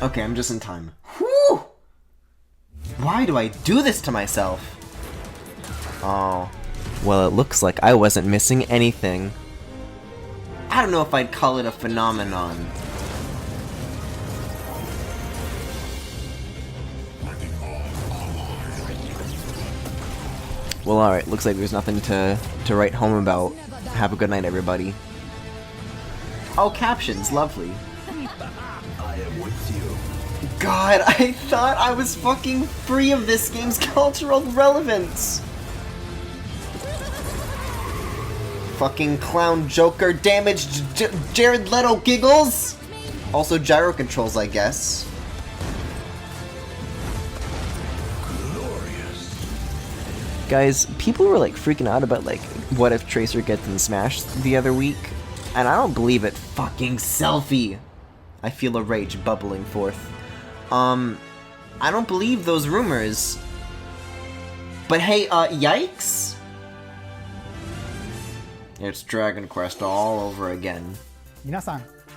Okay, I'm just in time. Whew! Why do I do this to myself? Oh. Well, it looks like I wasn't missing anything. I don't know if I'd call it a phenomenon. Well, alright, looks like there's nothing to write home about. Have a good night, everybody. Oh, captions, lovely. I am with you. God, I thought I was fucking free of this game's cultural relevance. Fucking clown Joker damaged Jared Leto giggles. Also gyro controls, I guess. Guys, people were like freaking out about like, what if Tracer gets in Smash the other week? And I don't believe it. Fucking selfie! I feel a rage bubbling forth. I don't believe those rumors. But hey, yikes? It's Dragon Quest all over again.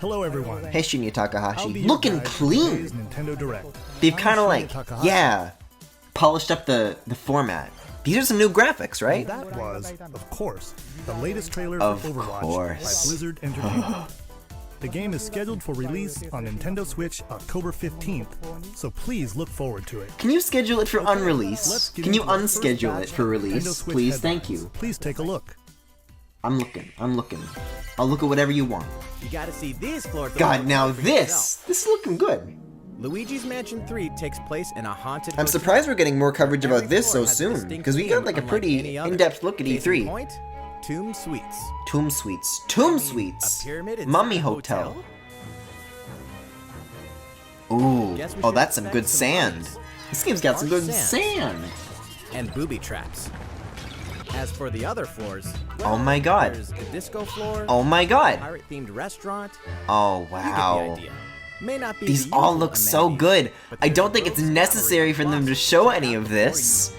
Hello everyone. Hey Shinya Takahashi. Looking clean! Nintendo Direct. They've kind of like, yeah, polished up the format. These are some new graphics, right? That was, of course, the latest trailer Of for Overwatch course. by Blizzard Entertainment. The game is scheduled for release on Nintendo Switch October 15th, so please look forward to it. Can you schedule it for let's unrelease? get Can you into our first unschedule batch it for of release? Nintendo Switch Please, thank headlines. you. Please take a look. I'm looking. I'll look at whatever you want. You gotta see these floors. God, now this is looking good. Luigi's Mansion 3 takes place in a haunted I'm hotel. surprised we're getting more coverage Every about this floor so has a soon, distinct because we got theme like a unlike pretty any other. in-depth look at Case in E3. point, Tomb Suites. Tomb Suites. Tomb Suites. A pyramid inside Mummy a Hotel. hotel? Ooh. Guess we Oh, should that's some expect good some sand. mummies. This game's got some Harsh good sand. sand. And booby traps. As for the other floors, Oh my god. there's a disco floor, Oh my god. pirate-themed restaurant. Oh You get the wow. idea. May not be These the all usual look so amenities, good. but I there's don't think it's rogues necessary for them to show any of this,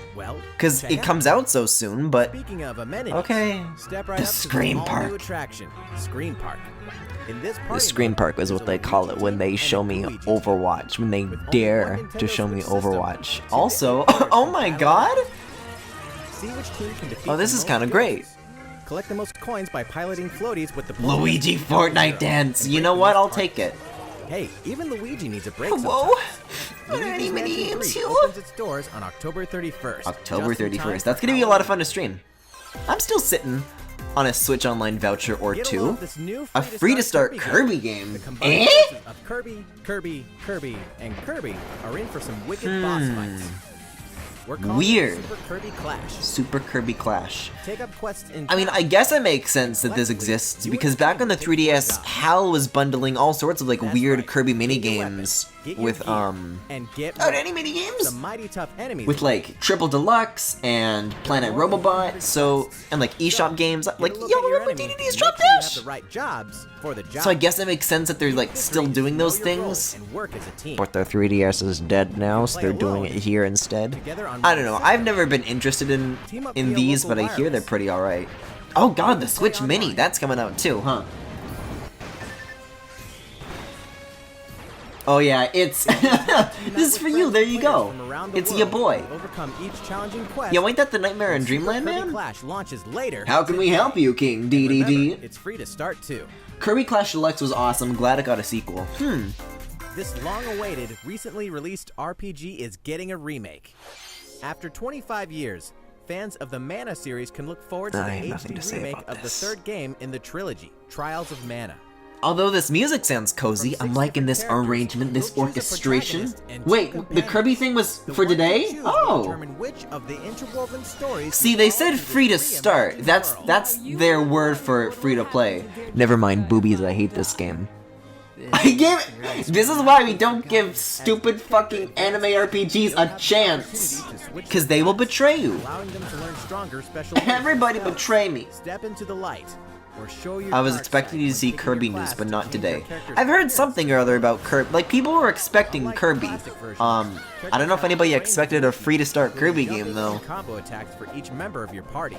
because it comes out so soon, but Speaking of amenities, okay. step right The up to Scream all-new Park. attraction, Scream Park. In this The party Scream mode, Park is there's what a they call Luigi it when team they and show a me Luigi team. Overwatch, when they With only dare one to Nintendo show me Switch system, Overwatch. 2 to 8 Also, players oh can my battle god! it out. See which team can defeat Oh, this the is most kind of great. villains. Collect the most coins by piloting floaties with the Luigi Pokemon Fortnite Zero dance. and You know break the what? most I'll take it. targets. Hey, even Luigi needs a break Whoa! sometimes. Are there any Luigi's mini Mansion games 3 here? opens its doors on October 31st. October just in time 31st. That's for gonna be a lot of Halloween. fun to stream. I'm still sitting on a Switch Online voucher or Get two. along this new A free-to-start Kirby game. The combined Eh? forces of Kirby, and Kirby are in for some wicked boss fights. We're calling it Weird. Super Kirby Clash. Super Kirby Clash. Take up quests in I mean, I guess it makes sense that this exists, because back on the 3DS, HAL was bundling all sorts of like That's weird right. Kirby Get your minigames weapons, get your with gear, and get Oh, ready. any minigames? Some mighty tough enemies. With like Triple Deluxe and Planet Robobot, so and like eShop games, like Get a look yo, at your remember enemies DDD's and Drop make sure you have Dash? the right jobs for the job. So I guess it makes sense that they're like still doing those things. And work as a team. But their 3DS is dead now, so they're doing it here instead. I don't know. I've never been interested in these, but I hear they're pretty alright. Oh god, the Switch Mini, that's coming out too, huh? Oh yeah, it's this is for you. There you go. It's your boy. Overcome each challenging quest. Yo, ain't that the Nightmare in Dreamland, Kirby man? Clash launches later. How can we help you, King DDD? Remember, it's free to start too. Kirby Clash Deluxe was awesome. Glad it got a sequel. This long-awaited, recently released RPG is getting a remake. After 25 years, fans of the Mana series can look forward to I the have nothing to HD say remake about of the this. third game in the trilogy, Trials of Mana. Although this music sounds cozy, From I'm 6 liking this different characters, arrangement, this you'll choose a orchestration. protagonist and 2 Wait, the companions. Kirby thing was The for one you today? choose will Oh! determine which of the interwoven stories See, will they fall said into free to the start. reimagined That's world. their word for free to play. Never mind boobies, I hate this game. I give This is why we don't give stupid fucking anime RPGs a chance. Cause they will betray you. Allowing them to learn stronger special Everybody moves. betray me. Step into the light. Or show your I was dark expecting side to when see taking Kirby your news, class but to not change today. your character's I've heard appearance. something or other about Kirby. Like, people were expecting Kirby. I don't know if anybody expected a free-to-start Kirby game, though. Combo attacks for each member of your party.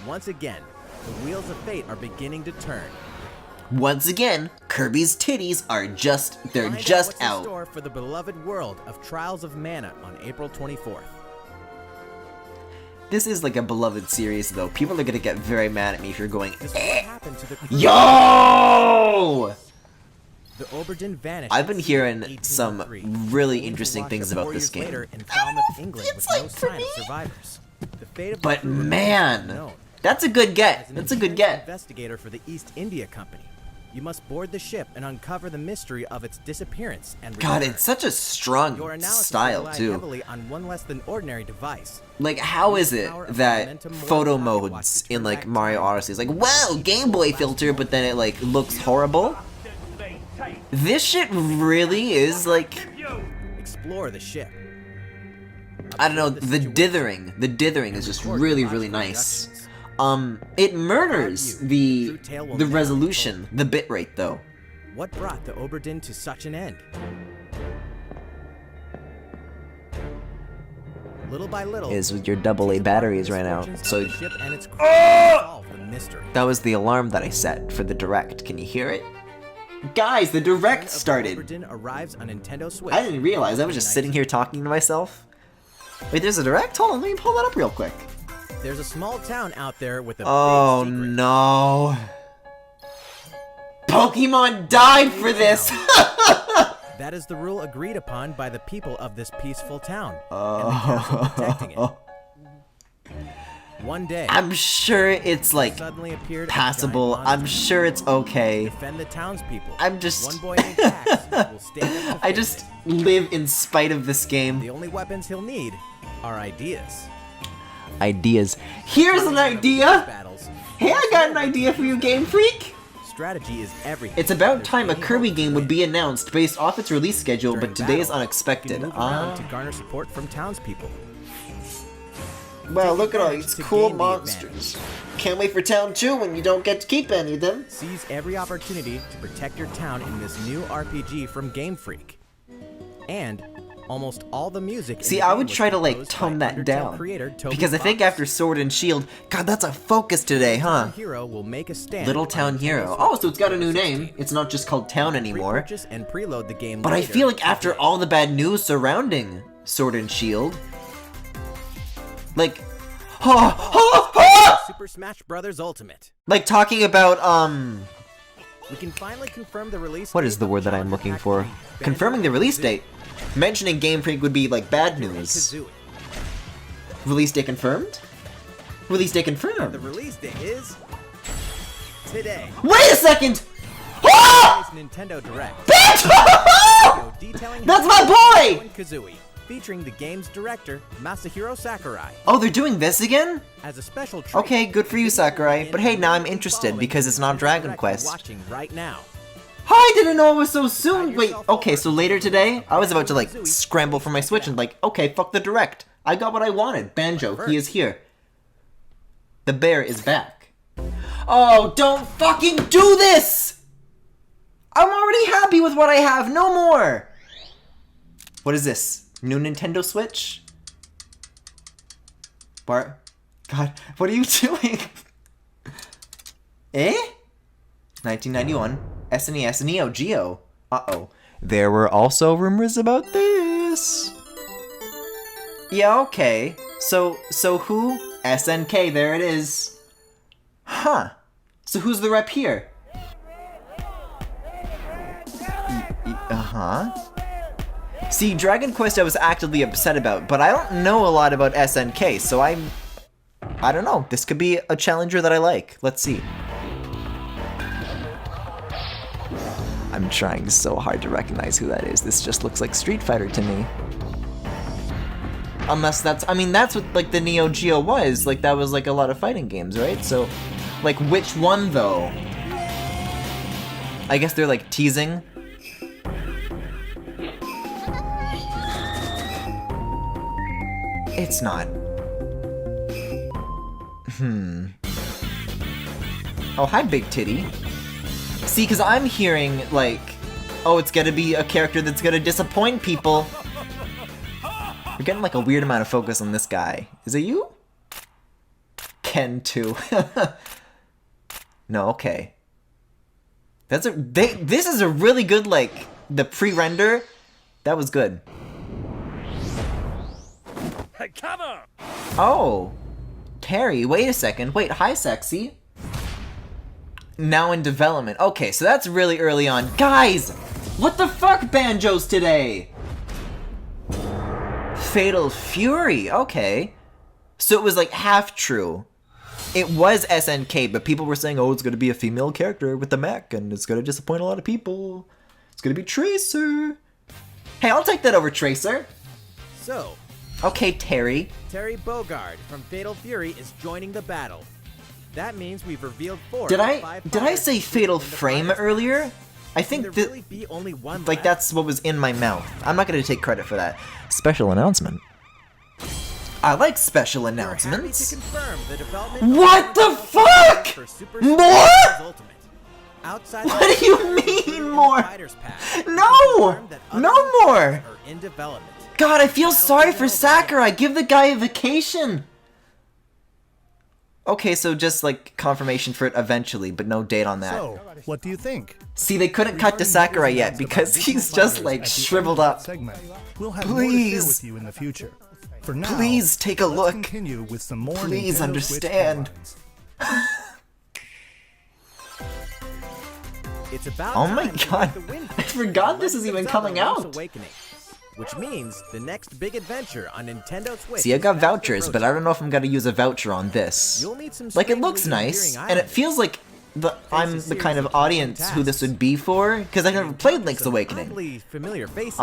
Once again, the wheels of fate are beginning to turn. Once again, Kirby's titties are they're Find just what's in out. store for the beloved world of Trials of Mana on April 24th. This is like a beloved series though. People are gonna get very mad at me if you're going, This is what happened to the yo! The Oberdin vanished. I've been in hearing 1803, some really only to interesting wash things up about 4 this years game. later in Falmouth, England, with no it's like sign of survivors. The fate of the But crew remains man, unknown. that's a good get. As an That's a good insurance get. investigator for the East India Company, you must board the ship and uncover the mystery of its disappearance and God, return. it's such a strong Your analysis style will rely too. heavily on one less than ordinary device. Like, how is it Power of that momentum more photo than pocket watch modes to turn in like back Mario time. Odyssey is like, wow, Game Boy filter, but then it like looks horrible? This shit really is like, Explore the ship. I don't know, the dithering is just really, really nice. It murders the resolution, the bitrate though. What brought the Oberdin to such an end? Little by little, Is with your AA batteries right now. So the ship and its crew solve the mystery. that was the alarm that I set for the direct. Can you hear it? Guys, the direct started. Oberdin arrives on Nintendo Switch. I didn't realize. I was just sitting here talking to myself. Wait, there's a direct? Hold on, let me pull that up real quick. There's a small town out there with a Oh big secret. no. Pokemon died for this! That is the rule agreed upon by the people of this peaceful town, and the castle protecting it. One day, I'm sure it's like suddenly appeared a passable. giant I'm monster. sure it's okay. Defend the townspeople. I'm just- One boy named Pax will stand up to I face just it. live in spite of this game. The only weapons he'll need are ideas. Ideas. Here's an idea! Battles. Hey, I got an idea for you, Game Freak! Strategy is everything. It's about There's time a any Kirby hope game to would win. be announced based off its release schedule, During but today is battle, unexpected. You can move around to garner support from townspeople. Wow, look at all advantage these to cool gain the monsters. Can't wait for Town 2 when you don't get to keep any of them. Seize every opportunity to protect your town in this new RPG from Game Freak. And almost all the music in See, the I game would was try to like composed tone by that Undertale down. creator Toby Because I think Fox. after Sword and Shield, God, that's a focus today, huh? Hero will make a stand Little on Town Nintendo Hero. Switch Oh, so it's got a new 2016. name. It's not just called Town anymore. Pre-purchase and preload the game But I later feel like after today. all the bad news surrounding Sword and Shield, like, Super Smash Bros. Ultimate. like talking about, We can finally confirm the release. what date is the of word that I'm Challenger looking Pack for? 3, Confirming the release date. Mentioning Game Freak would be like bad news. Banjo-Kazooie. Release date confirmed? Release date The confirmed. release date is today. Wait a second! Ah! Today's Nintendo Direct. Bitch! Video detailing That's how my boy! Banjo-Kazooie, featuring the game's director Masahiro Sakurai. Oh, they're doing this again? As a special treat, Okay, good for you, Sakurai. But hey, now I'm interested because it's not Dragon Direct Quest. you're watching right now. I didn't know it was so soon. Wait, okay, so later today, I was about to like scramble for my Switch and like, okay, fuck the direct. I got what I wanted. Banjo, he is here. The bear is back. Oh, don't fucking do this! I'm already happy with what I have. No more. What is this? New Nintendo Switch? Bart? God, what are you doing? Eh? 1991. SNES Neo-Geo. Uh-oh. There were also rumors about this. Yeah, okay. So who? SNK, there it is. Huh. So who's the rep here? Uh-huh. See, Dragon Quest I was actively upset about, but I don't know a lot about SNK, so I don't know. This could be a challenger that I like. Let's see. I'm trying so hard to recognize who that is. This just looks like Street Fighter to me. Unless that's, I mean, that's what, like, the Neo-Geo was. Like, that was, like, a lot of fighting games, right? So, like, which one, though? I guess they're, like, teasing. It's not. Oh, hi, Big Titty. See, because I'm hearing, like, oh, it's gonna be a character that's gonna disappoint people. You're getting, like, a weird amount of focus on this guy. Is it you? Ken, too. No, okay. This is a really good, like, the pre-render. That was good. Cover! Oh. Terry, wait a second. Wait, hi, sexy. Now in development. Okay, so that's really early on. Guys! What the fuck, Banjos today? Fatal Fury, okay. So it was like half true. It was SNK, but people were saying, oh, it's gonna be a female character with the mech, and it's gonna disappoint a lot of people. It's gonna be Tracer. Hey, I'll take that over Tracer. So, Okay, Terry. Terry Bogard from Fatal Fury is joining the battle. That means we've revealed 4 Did of I 5 did I fighters say to Fatal compete in the Frame finals. earlier? I Can think there that really be only one like left? that's what was in my mouth. I'm not gonna take credit for that. Special announcement. I like special We're happy to announcements. confirm the development What of the Final fuck? for Super More? Smash Bros. Ultimate. Outside What of do you the mean in the more? Fighters Pack, No! we confirm that other No new more! titles are in development. God, I feel sorry for Sakurai. Give the guy a vacation. Okay, so just like confirmation for it eventually, but no date on that. So, what do you think? See, they couldn't cut to Sakurai yet because he's just like shriveled up. Segment. We'll have Please. more to share with you in the future. For now, Please take a let's look. continue with some more Please Nintendo understand. Switch headlines. It's about Oh my time to God. make the win I for forgot this Legend is of even Zelda coming Link's out. Awakening, which means the next big adventure on Nintendo Switch. See, I got is fast vouchers, but I approaching. don't know if I'm gonna use a voucher on this. You'll meet some Like, it strangely looks nice, endearing and it islanders. feels like I'm Face a the kind series of of audience tasks. who this would be for, because I've never played Link's Some Awakening. oddly familiar faces.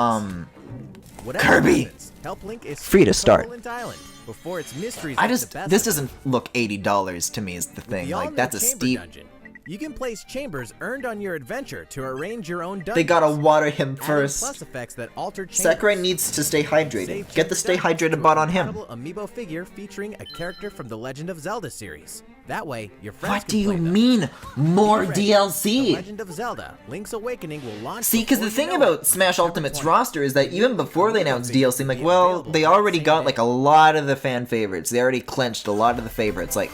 Whatever Kirby. happens, Help Link is Free to start. Troubleland Island before its mysteries I get the just, best this of it. doesn't look $80 to me is the thing. The Like, all-new that's a chamber steep... dungeon. You can place chambers earned on your adventure to arrange your own dungeons. They gotta water him adding first. plus effects that alter chambers. Sakurai needs to stay hydrated. Save Get the stay chamber dungeons hydrated to bot a on him. compatible amiibo figure featuring a character from the Legend of Zelda series. That way, your friends What can do you play them. mean, more Get ready. The DLC? Legend of Zelda: Link's Awakening will launch. See, because the before thing you know about it, Smash September Ultimate's 20th. roster is that even before they announced DLC, I'm like, well, they already got like a lot of the fan favorites. They already clenched a lot of the favorites. Like,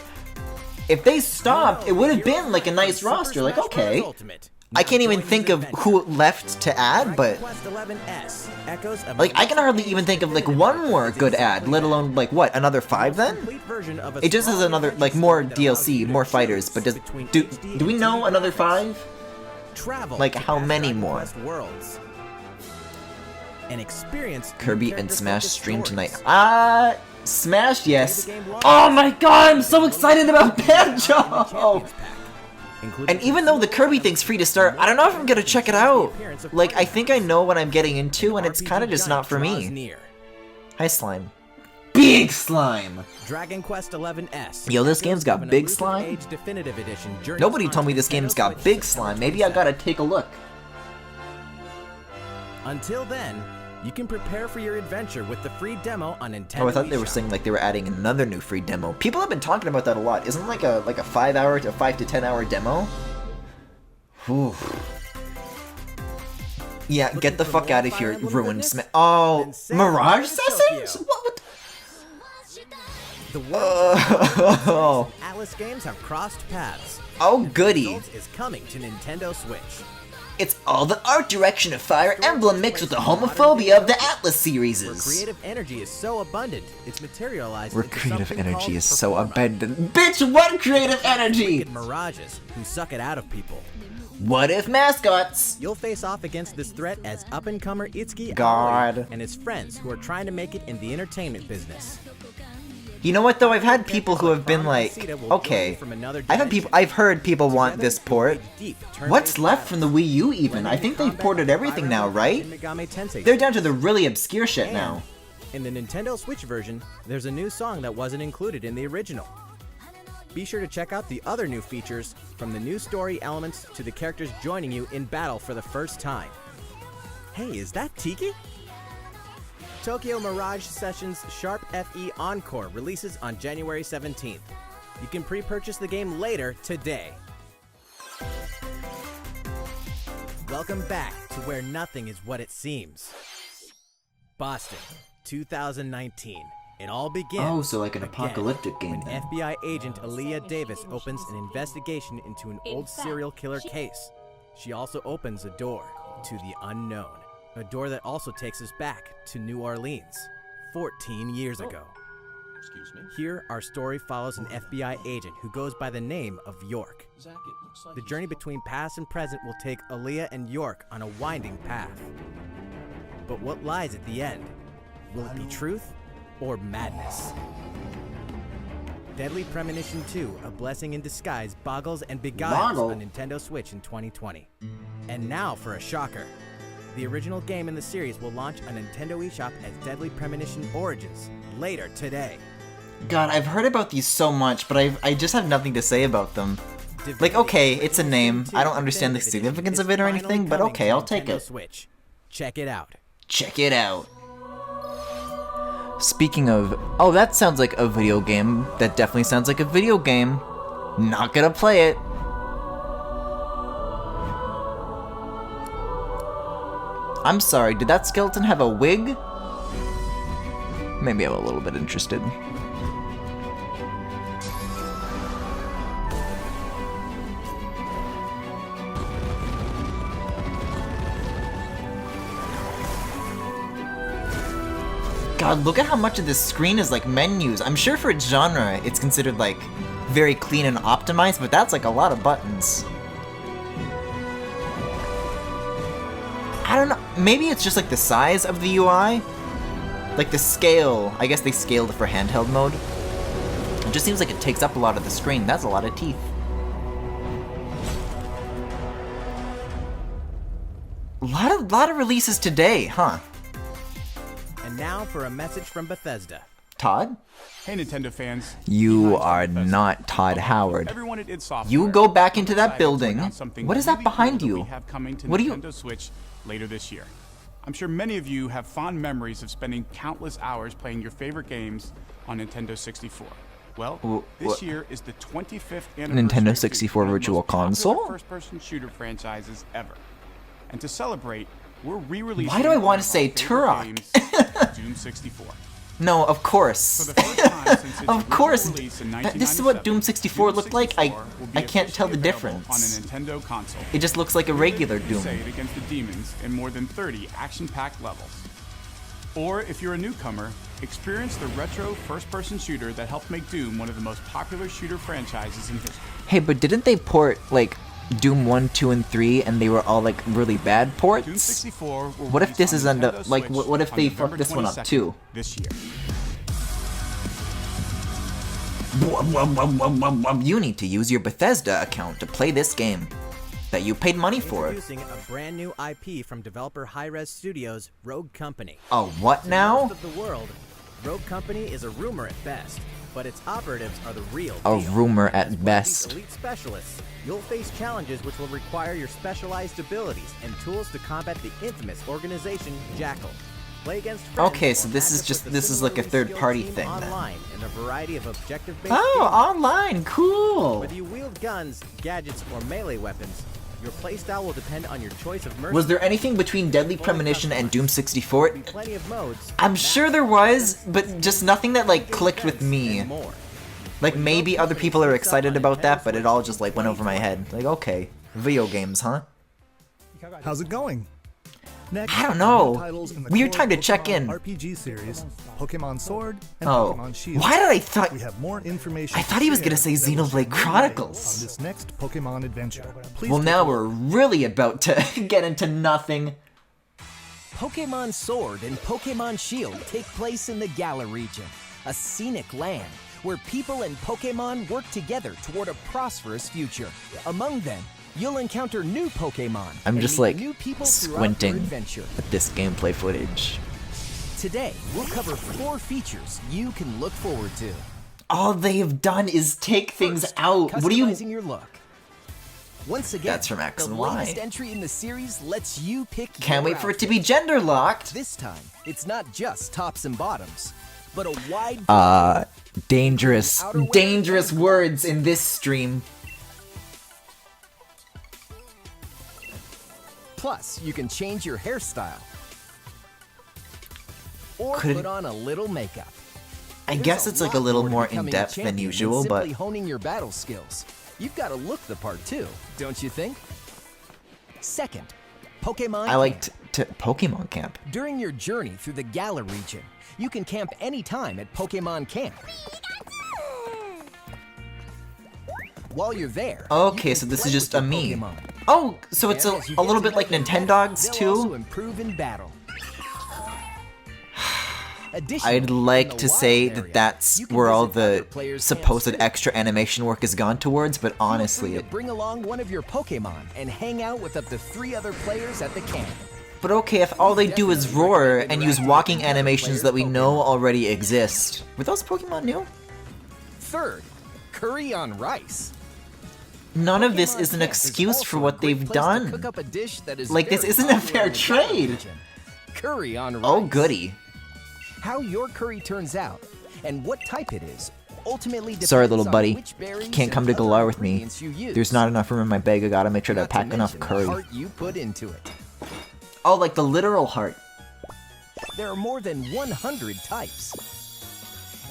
if they stopped, it would have been like a nice roster. Like, okay. I can't even think of who left to add, but like, I can hardly even think of like one more good ad, let alone like what, another 5 then? It just is another like more DLC, more fighters, but do we know another 5? Like, how many more? And experience Kirby and Smash stream tonight. Smash, yes. Oh my god, I'm so excited about Banjo! And even though the Kirby thing's free to start, I don't know if I'm gonna check it out. Like, I think I know what I'm getting into, and it's kind of just not for me. Hi, Slime. Big Slime! Dragon Quest XI-S. Yo, this game's got big slime? Definitive Edition journeys Nobody on told me this Nintendo game's got Switch big September slime. Maybe I 27th. gotta take a look. Until then, you can prepare for your adventure with the free demo on Nintendo. Oh, I thought they were eShop. saying like they were adding another new free demo. People have been talking about that a lot. Isn't like a 5 to 10 hour demo? Whew. Yeah, get the fuck out of here, ruined Smash. Oh, Mirage Sessions? What? The world's Oh, Atlas games have crossed paths. oh goody. Results is coming to Nintendo Switch. It's all the art direction of Fire Emblem mixed with the homophobia of the Atlas series. Where creative energy is so abundant, it's materialized Where into creative something energy called is so performa. abundant. Bitch, what creative energy? Wicked mirages who suck it out of people. What if mascots? You'll face off against this threat as up-and-comer Itsuki God. Aoi and his friends who are trying to make it in the entertainment business. You know what though? I've had people who have been like, okay, I've heard people want this port. What's left from the Wii U even? I think they've ported everything now, right? They're down to the really obscure shit now. In the Nintendo Switch version, there's a new song that wasn't included in the original. Be sure to check out the other new features, from the new story elements to the characters joining you in battle for the first time. Hey, is that Tiki? Tokyo Mirage Sessions Sharp FE Encore releases on January 17th. You can pre-purchase the game later today. Welcome back to where nothing is what it seems. Boston, 2019. It all begins. Oh, so like an again, apocalyptic game when then. FBI agent Aaliyah Davis opens an investigation into an old serial killer case. she also opens a door to the unknown. A door that also takes us back to New Orleans, 14 years ago. Excuse me? Here, our story follows an FBI agent who goes by the name of York. Zach, it looks like The journey between past and present will take Aaliyah and York on a winding path. But what lies at the end? Will it be truth or madness? Deadly Premonition 2, A Blessing in Disguise, boggles and beguiles on Nintendo Switch in 2020. And now for a shocker. The original game in the series will launch on Nintendo eShop as Deadly Premonition Origins later today. God, I've heard about these so much, but I just have nothing to say about them. Like, okay, it's a name. I don't understand the significance of it or anything, but okay, I'll take it. Switch. Check it out. Check it out. Speaking of... Oh, that sounds like a video game. That definitely sounds like a video game. Not gonna play it. I'm sorry, did that skeleton have a wig? Maybe I'm a little bit interested. God, look at how much of this screen is like menus. I'm sure for its genre, it's considered like very clean and optimized, but that's like a lot of buttons. I don't know, maybe it's just like the size of the UI? Like the scale, I guess they scaled it for handheld mode. It just seems like it takes up a lot of the screen. That's a lot of teeth. A lot of releases today, huh? And now for a message from Bethesda. Todd? Hey Nintendo fans. You are not Todd Howard. Everyone at id Software. You go back into that Excited to building. announce something What is that really behind cool that you? we have coming to What are you- Nintendo Switch later this year. I'm sure many of you have fond memories of spending countless hours playing your favorite games on Nintendo 64. Well, this year is the 25th anniversary Nintendo of 64 one of the Virtual most popular Console? first-person shooter franchises ever. And to celebrate, we're re-releasing Why do I one want of to our say favorite Turok? games, Doom 64. No, of For course. the first time since its Of course. original release in This is what 1997, Doom 64 looked like. I will be can't tell the officially available difference. on a Nintendo console. It just looks like a regular Doom. Crusade against the demons in more than 30 action-packed levels. Or if you're a newcomer, experience the retro first-person shooter that helped make Doom one of the most popular shooter franchises in history. Hey, but didn't they port, like, Doom 1, 2, and 3, and they were all, like, really bad Doom ports? 64 will What if release this on is under- Nintendo like, Switch what if on they November fuck this one up, 22nd too? This year. You need to use your Bethesda account to play this game that you paid money for. Introducing a brand new IP from developer Hi-Res Studios, Rogue Company. Oh, what To now? most of the world, Rogue Company is a rumor at best, but its operatives are the real A deal. rumor As at one of these best. elite specialists, you'll face challenges which will require your specialized abilities and tools to combat the infamous organization Jackal. Play against friends Okay, or so this match is up just- with a this is like a similarly third-party skilled thing, team then. online in a variety of objective-based Oh, games. online, cool. Whether you wield guns, gadgets, or melee weapons, your playstyle will depend on your choice of mercy. Was there anything between Deadly Premonition and Doom 64? There'll be plenty of modes. I'm sure there was, but just nothing that like clicked with me. and more. Like maybe other people are excited about that, but it all just like went over my head. Like, okay, video games, huh? How's it going? Next, I don't are know. new titles in the Weird core time to check Pokemon in. RPG series, Pokemon Sword and Oh, Pokemon Shield. why did I thought? We have more information. I thought he was gonna say to share that will Xenoblade shed new light Chronicles. on this next Pokemon adventure. Please Well, take now a we're really about to get into nothing. Pokemon Sword and Pokemon Shield take place in the Galar region, a scenic land where people and Pokemon work together toward a prosperous future. Among them, you'll encounter new Pokemon. I'm and just meet like new people throughout your squinting adventure. at this gameplay footage. Today, we'll cover 4 features you can look forward to. All they have done is take things First, out. What do you? customizing your look. Once again, That's from X the and Y. latest entry in the series lets you pick Can't your wait for it to outfit. be gender locked. This time, it's not just tops and bottoms, but a wide Dangerous, outerwear dangerous and words in this stream. Plus, you can change your hairstyle. Or Could it- put on a little makeup. I There's guess it's like a lot little to more becoming a in-depth than champion usual, simply but honing your battle skills. You've got to look the part too, don't you think? Second, Pokemon I like Camp. to Pokemon Camp. During your journey through the Galar region, you can camp anytime at Pokemon Camp. While you're there, Okay, you so can this play is just with a your me. Pokemon. Oh, so it's And as you a get little to bit like know them Nintendogs they'll also too? improve in battle. Additionally, I'd in like the to wild say area, that that's you can where all visit other the players' supposed camps too. extra animation work has gone towards, but Feel free honestly, to bring along one of your Pokemon and hang out with up to 3 other players at the camp. but okay, if all they do is roar and use walking animations that we know already exist. Were those Pokemon new? Third, curry on rice. None of this Pokemon is an Camp excuse also for a what great they've place to done. cook up a dish that is Like, this very isn't a popular fair in the Galar trade. region. Curry on rice. Oh, goody. How your curry turns out and what type it is ultimately depends Sorry, little on buddy. which berries Can't come and to other Galar with me. ingredients you use. There's not enough room in my bag. I gotta make sure to Not pack enough mention the curry. heart you put into it. Oh, like the literal heart. There are more than 100 types.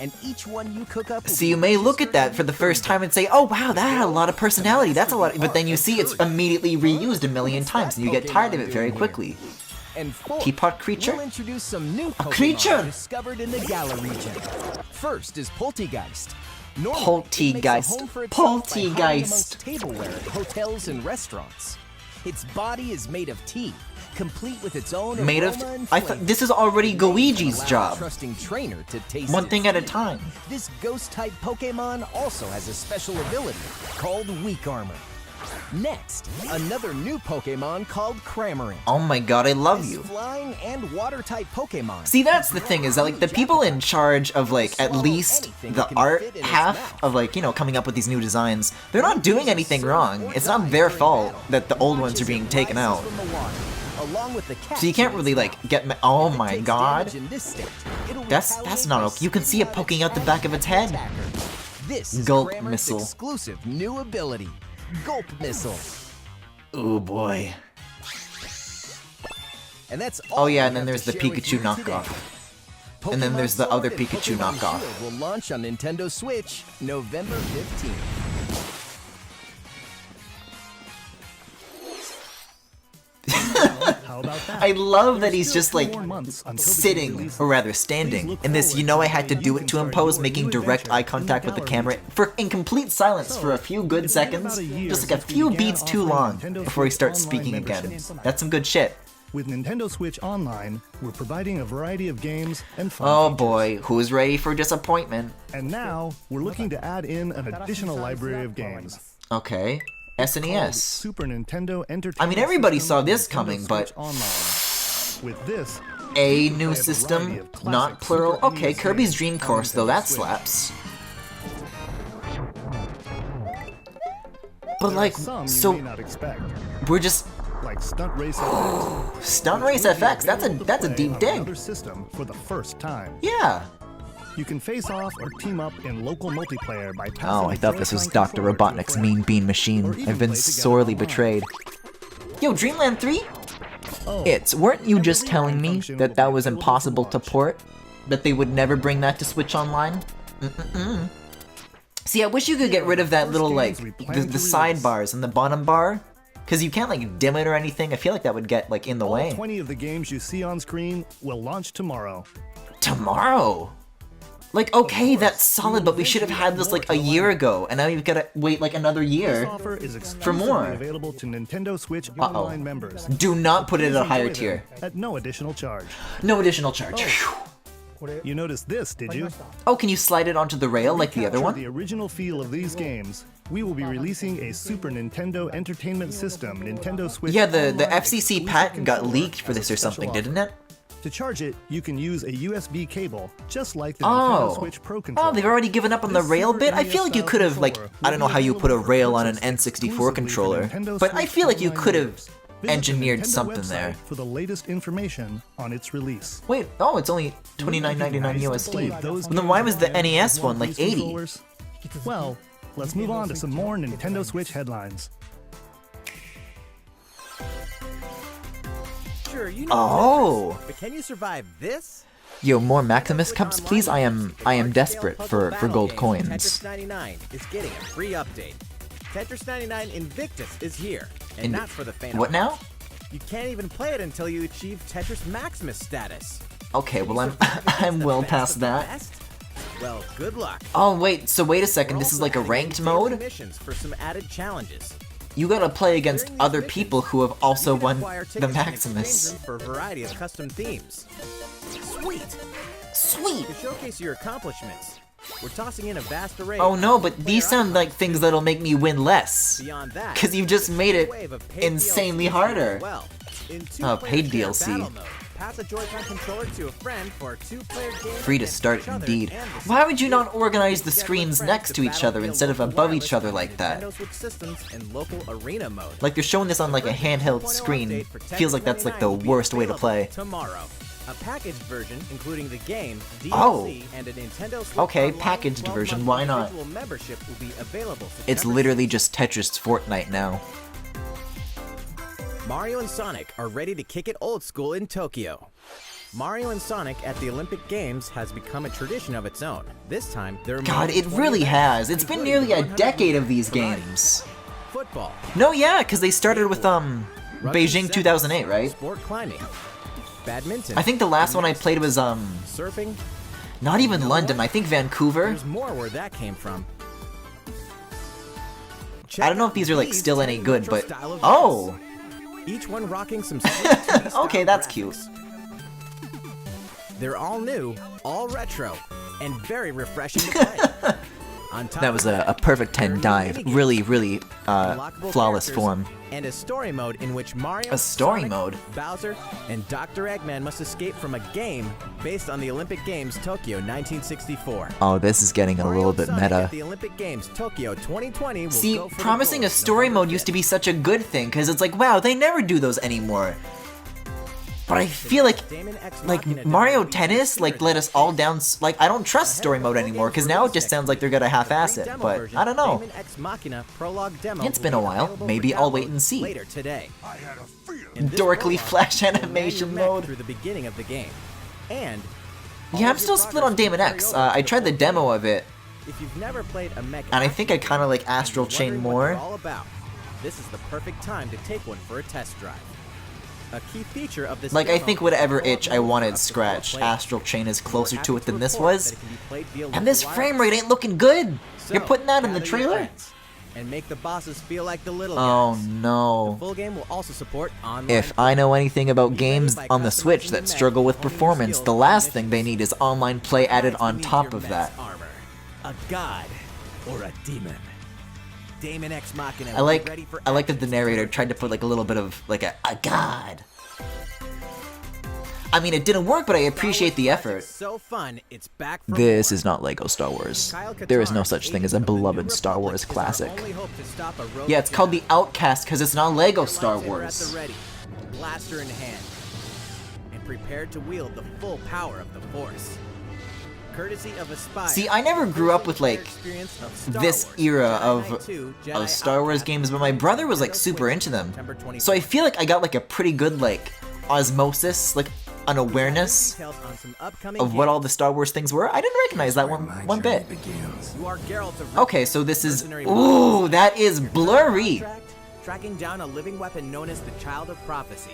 And each one you cook up will So be you may look at registered that in for the your first curry time and say, oh wow, that had a lot of personality, that's a lot, but then you see it's immediately reused a million times and you get tired of it very quickly. And fourth, Teapot creature? we'll introduce some new Pokemon creature! discovered in the Galar region. First is Poltegeist. Normally, it makes a Poltegeist. home for itself by hiding Poltegeist. amongst tableware at hotels and restaurants. Its body is made of tea, complete with its own Made of... aroma and I thought flavor. this is already It may even Goichi's allow a job. trusting trainer to taste One its thing at a tea. time. This ghost-type Pokemon also has a special ability called Weak Armor. Next, another new Pokemon called Cramorant. Oh my god, I love This you. flying and water-type Pokemon. See, that's the thing, is that like the people in charge of like at least the art half of like, you know, coming up with these new designs, they're not doing anything wrong. It's not their fault that the old ones are being taken out. So you can't really like get oh my god. That's not okay. You can see it poking out the back of its head. This is Gulp Cramorant's Missile. exclusive new ability, Gulp Missile. Oh boy. And that's Oh all yeah, we and then have there's to the share with Pikachu you knockoff. today. And then there's the Pokemon other Sword and Pikachu Pokemon knockoff. Shield will launch on Nintendo Switch November 15th. How about that? I love that There's he's still just 2 like more months until the game sitting, releases. or rather Please standing, look in this forward you know I to had to how do you it can to start impose your making new direct adventure eye in the contact with the Galar camera region. for in complete silence So, for a few good it's been seconds, about a year just like a since we few began beats too offering long Nintendo before he Switch starts online speaking again. memberships. That's some good shit. With Nintendo Switch Online, we're providing a variety of games and fun Oh features. boy, who's ready for disappointment? And now, we're looking to add in an additional library of games. Okay, called SNES. Super Nintendo Entertainment I mean, everybody System saw and this Nintendo coming, Switch but Online. With this, a you can new play a system, variety of classic not plural. Super Okay, NES Kirby's games Dream on Course though, Nintendo that Switch. slaps. But There are like, some you so may not expect, we're just like Stunt Race FX. Stunt which Race will be FX. That's a available to play deep on dig. another system for the first time. Yeah. You can face off or team up in local multiplayer by passing Oh, I a thought this was Joy-Con Dr. controller to a Robotnik's friend. mean bean machine. Or even I've been play together sorely online. betrayed. Yo, Dreamland 3? Oh, Weren't you and the just telling rewind me function that will that be was available impossible to launch. port? That they would never bring that to Switch Online? Mm-mm-mm. See, I wish you could get rid of that little, like, games we the plan to release. sidebars and the bottom bar. Because you can't, like, dim it or anything. I feel like that would get, like, in the All way. 20 of the games you see on screen will launch tomorrow. Tomorrow? Like, okay, course, that's solid, but we should have had this, like, a year ago. And now you've got to wait, like, another This year. offer is exclusively more. available to Nintendo Switch Uh-oh. Online members. Do not put it Please at a higher enjoy them tier. at no additional charge. No additional charge. You noticed this, did you? Oh, can you slide it onto the rail like the other Capture one? the original feel of these games. We will be releasing a Super Nintendo Entertainment System Nintendo Switch. Yeah, the Online FCC exclusive patent got controller leaked for as a this or special something, offer. didn't it? To charge it, you can use a USB cable, just like the Nintendo Oh. Switch Pro controller. Oh, they've already given up on the This rail Super bit? I feel like you NES could have, like, controller I don't know will how be you put a available for rail on an purchase N64 exclusively for controller, Nintendo but I Switch feel like you Online could have members. Visit the engineered Nintendo something website there. for the latest information on its release. Wait, oh, it's only $29.99 Play USD. those Then why was the games NES with one like these 80? controllers? Well, let's move on to some more Nintendo Switch headlines. Sure, you know Oh. Tetris, but can you survive this? Yo, more Maximus cups, please. I am desperate for gold Tetris coins. 99 is getting a free update. Tetris 99 Invictus is here. And not for the faint of What now? heart. You can't even play it until you achieve Tetris Maximus status. Okay, well I'm Survive I'm against well the past best of the that. best? Well, good luck. Oh wait, so wait a second, We're this is also like a adding ranked daily mode? missions for some added challenges. You gotta play against During these other missions, people who have also you can won acquire the tickets in Maximus. exchange room for a variety of custom themes. Sweet! Sweet! To showcase your accomplishments, we're tossing in a vast array. Oh no, of but player these sound like icons, things too. that'll make me win less. Beyond that, 'Cause you've just made it wave of paid insanely DLCs harder. as Well, in Oh, paid two-player DLC. shared battle mode, pass a Joy-Con controller to a friend for a two-player game. Free to against start each other indeed. and the Why would you same not group. organize the Get with screens friends next to each battle other via instead of local above wireless each other on like that? Nintendo Switch systems and local arena mode. Like they're showing this on like a handheld 2.0 screen. update for Feels like that's like the $10.99 will be worst way to available play. Tomorrow. A packaged version, including the game, DLC, Oh. and a Nintendo Switch Okay, Online packaged 12-month version, why not? individual membership will be available It's September literally just Tetris Fortnite now. Mario and Sonic are ready to kick it old school in Tokyo. Mario and Sonic at the Olympic Games has become a tradition of its own. This time, there are more God, than it 20 really events, has. It's been including nearly a 100 decade of these variety. games. Football, No, yeah, because they started with rugby Beijing sevens, 2008, right? Sport climbing, badminton. I think the last one I played was surfing. not even know London. what? I think Vancouver. There's more where that came from. I don't know if these are like Check out still any these good, retro but style of oh, vets. Each one rocking some sweet 2D style Okay, that's graphics. cute. They're all new, all retro, and very refreshing to play. On top that was of a perfect 10 dive. mini-games, Really unlockable flawless characters, form. and a story mode in which Mario, A story Sonic, mode? Bowser, and Dr. Eggman must escape from a game based on the Olympic Games Tokyo 1964. Oh, this is getting a Mario little and bit Sonic meta. at the Olympic Games Tokyo 2020 will See, go for the promising a gold story November mode used to 5th. be such a good thing, because it's like, wow, they never do those anymore. But I feel like, Damon X like Machina Mario demo Tennis, features like let us all down. Like I don't trust story mode anymore, because now it just sounds like they're gonna half-ass it. Demo But version, I don't know. Damon X Machina prologue demo It's will been be a while. available Maybe for I'll wait download and see. later today. In this Dorkly prologue, flash you'll man animation your mech mode. through the beginning of the game, and Yeah, I'm still split on Damon X. I tried the demo of it, if you've never played a mech, and I think I kind of like Astral Chain more. All about. This is the perfect time to take one for a test drive. A key feature of this Like, I demo think is whatever co-op itch I mode for wanted up to 4 scratched, players. Astral Chain is We're closer happy to it than this report was. that it can be played via And this local frame wireless. rate ain't looking good. You're So, putting that in the gather your trailer? friends and make the bosses feel like the little Oh guys. The no. full game will also support online. If I know anything about Be games ready by on the Switch customizing that your struggle mech with with honing performance, skills the and last thing they missions. need is online play added on Needs top your of mech's that. Armor. A god or a demon. Damon X Machina. I will be like ready for that the action. narrator tried to put like a little bit of like a god. I mean, it didn't work, but I appreciate the effort. So fun, it's back for This more. is not Lego Star Wars. Kyle There is no Katarn, such thing as a agent of the New beloved Star Republic, Wars is our classic. only hope to stop a rogue Yeah, it's called Jedi. the Outcast because it's not Lego Your Star lightsaber at Wars. the ready, blaster in hand, and prepared to wield the full power of the Force. Courtesy of Aspire. See, I never grew up with like experience of Star this Wars, era Jedi Knight of 2, Jedi Star Wars Outcast, games, but my brother was like Nintendo super Switch, into them. September 24th. So I feel like I got like a pretty good like osmosis, like an awareness Details on some upcoming of what all the games. Star Wars things were. I didn't recognize that one bit. You are Geralt of Okay, so this is Mercenary ooh, that is blurry. contract, tracking down a living weapon known as the Child of Prophecy.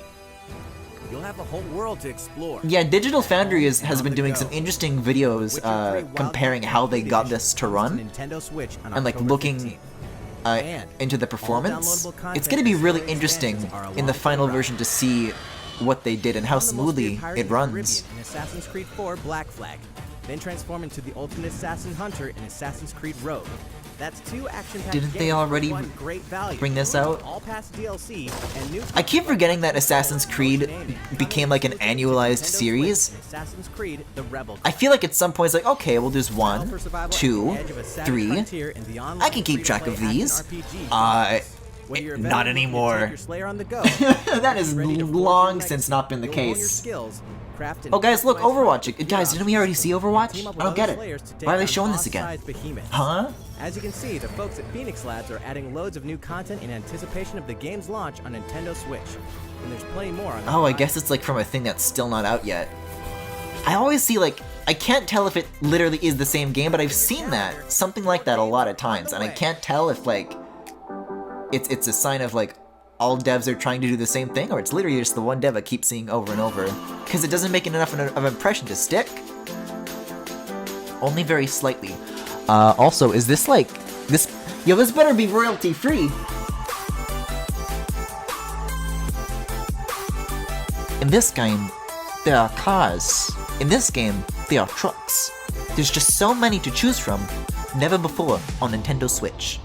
You'll have a whole world to explore. Yeah, Digital Foundry has on been the doing go. some interesting videos Witcher 3 Wild comparing Hunt how they got Edition this to comes run Nintendo Switch on and like October looking 15th. into the all performance. downloadable content It's gonna be and really story interesting expansions are in the along final for the ride. version to see what they did and how Become the most smoothly feared pirate it in the runs. Caribbean in Assassin's Creed 4 Black Flag, then transform into the ultimate assassin hunter in Assassin's Creed Rogue. That's 2 action-packed Didn't they games for already one great value. bring this out? All past DLC and new I keep forgetting that Assassin's Creed Motion aiming. became like an annualized Nintendo series. Switch and Assassin's Creed: The Rebel. I feel like at some point it's like, okay, we'll do Battle 1, for survival at 2, the edge of a savage 3. frontier in the online I can keep track of free-to-play these. action RPG. Whether you're a Not veteran looking to anymore. take your Slayer on the go, That is ready to forge your long legacy, since not been the you'll hone your case. skills, craft an Oh guys, look, customized Overwatch. fighter Guys, for didn't we already see Overwatch? team up I with don't get other it. slayers to take Why are they on showing this again? boss-sized behemoths. Huh? As you can see, the folks at Phoenix Labs are adding loads of new content in anticipation of the game's launch on Nintendo Switch. And there's plenty more on the Oh, I horizon. guess it's like from a thing that's still not out yet. I always see like, I can't tell if it literally is the same game, but I've seen that, something like that a lot of times, and I can't tell if like, it's a sign of like, all devs are trying to do the same thing, or it's literally just the one dev I keep seeing over and over. Because it doesn't make enough of an impression to stick. Only very slightly. Also, is this like... this? Yo, this better be royalty free! In this game, there are cars. In this game, there are trucks. There's just so many to choose from. Never before on Nintendo Switch.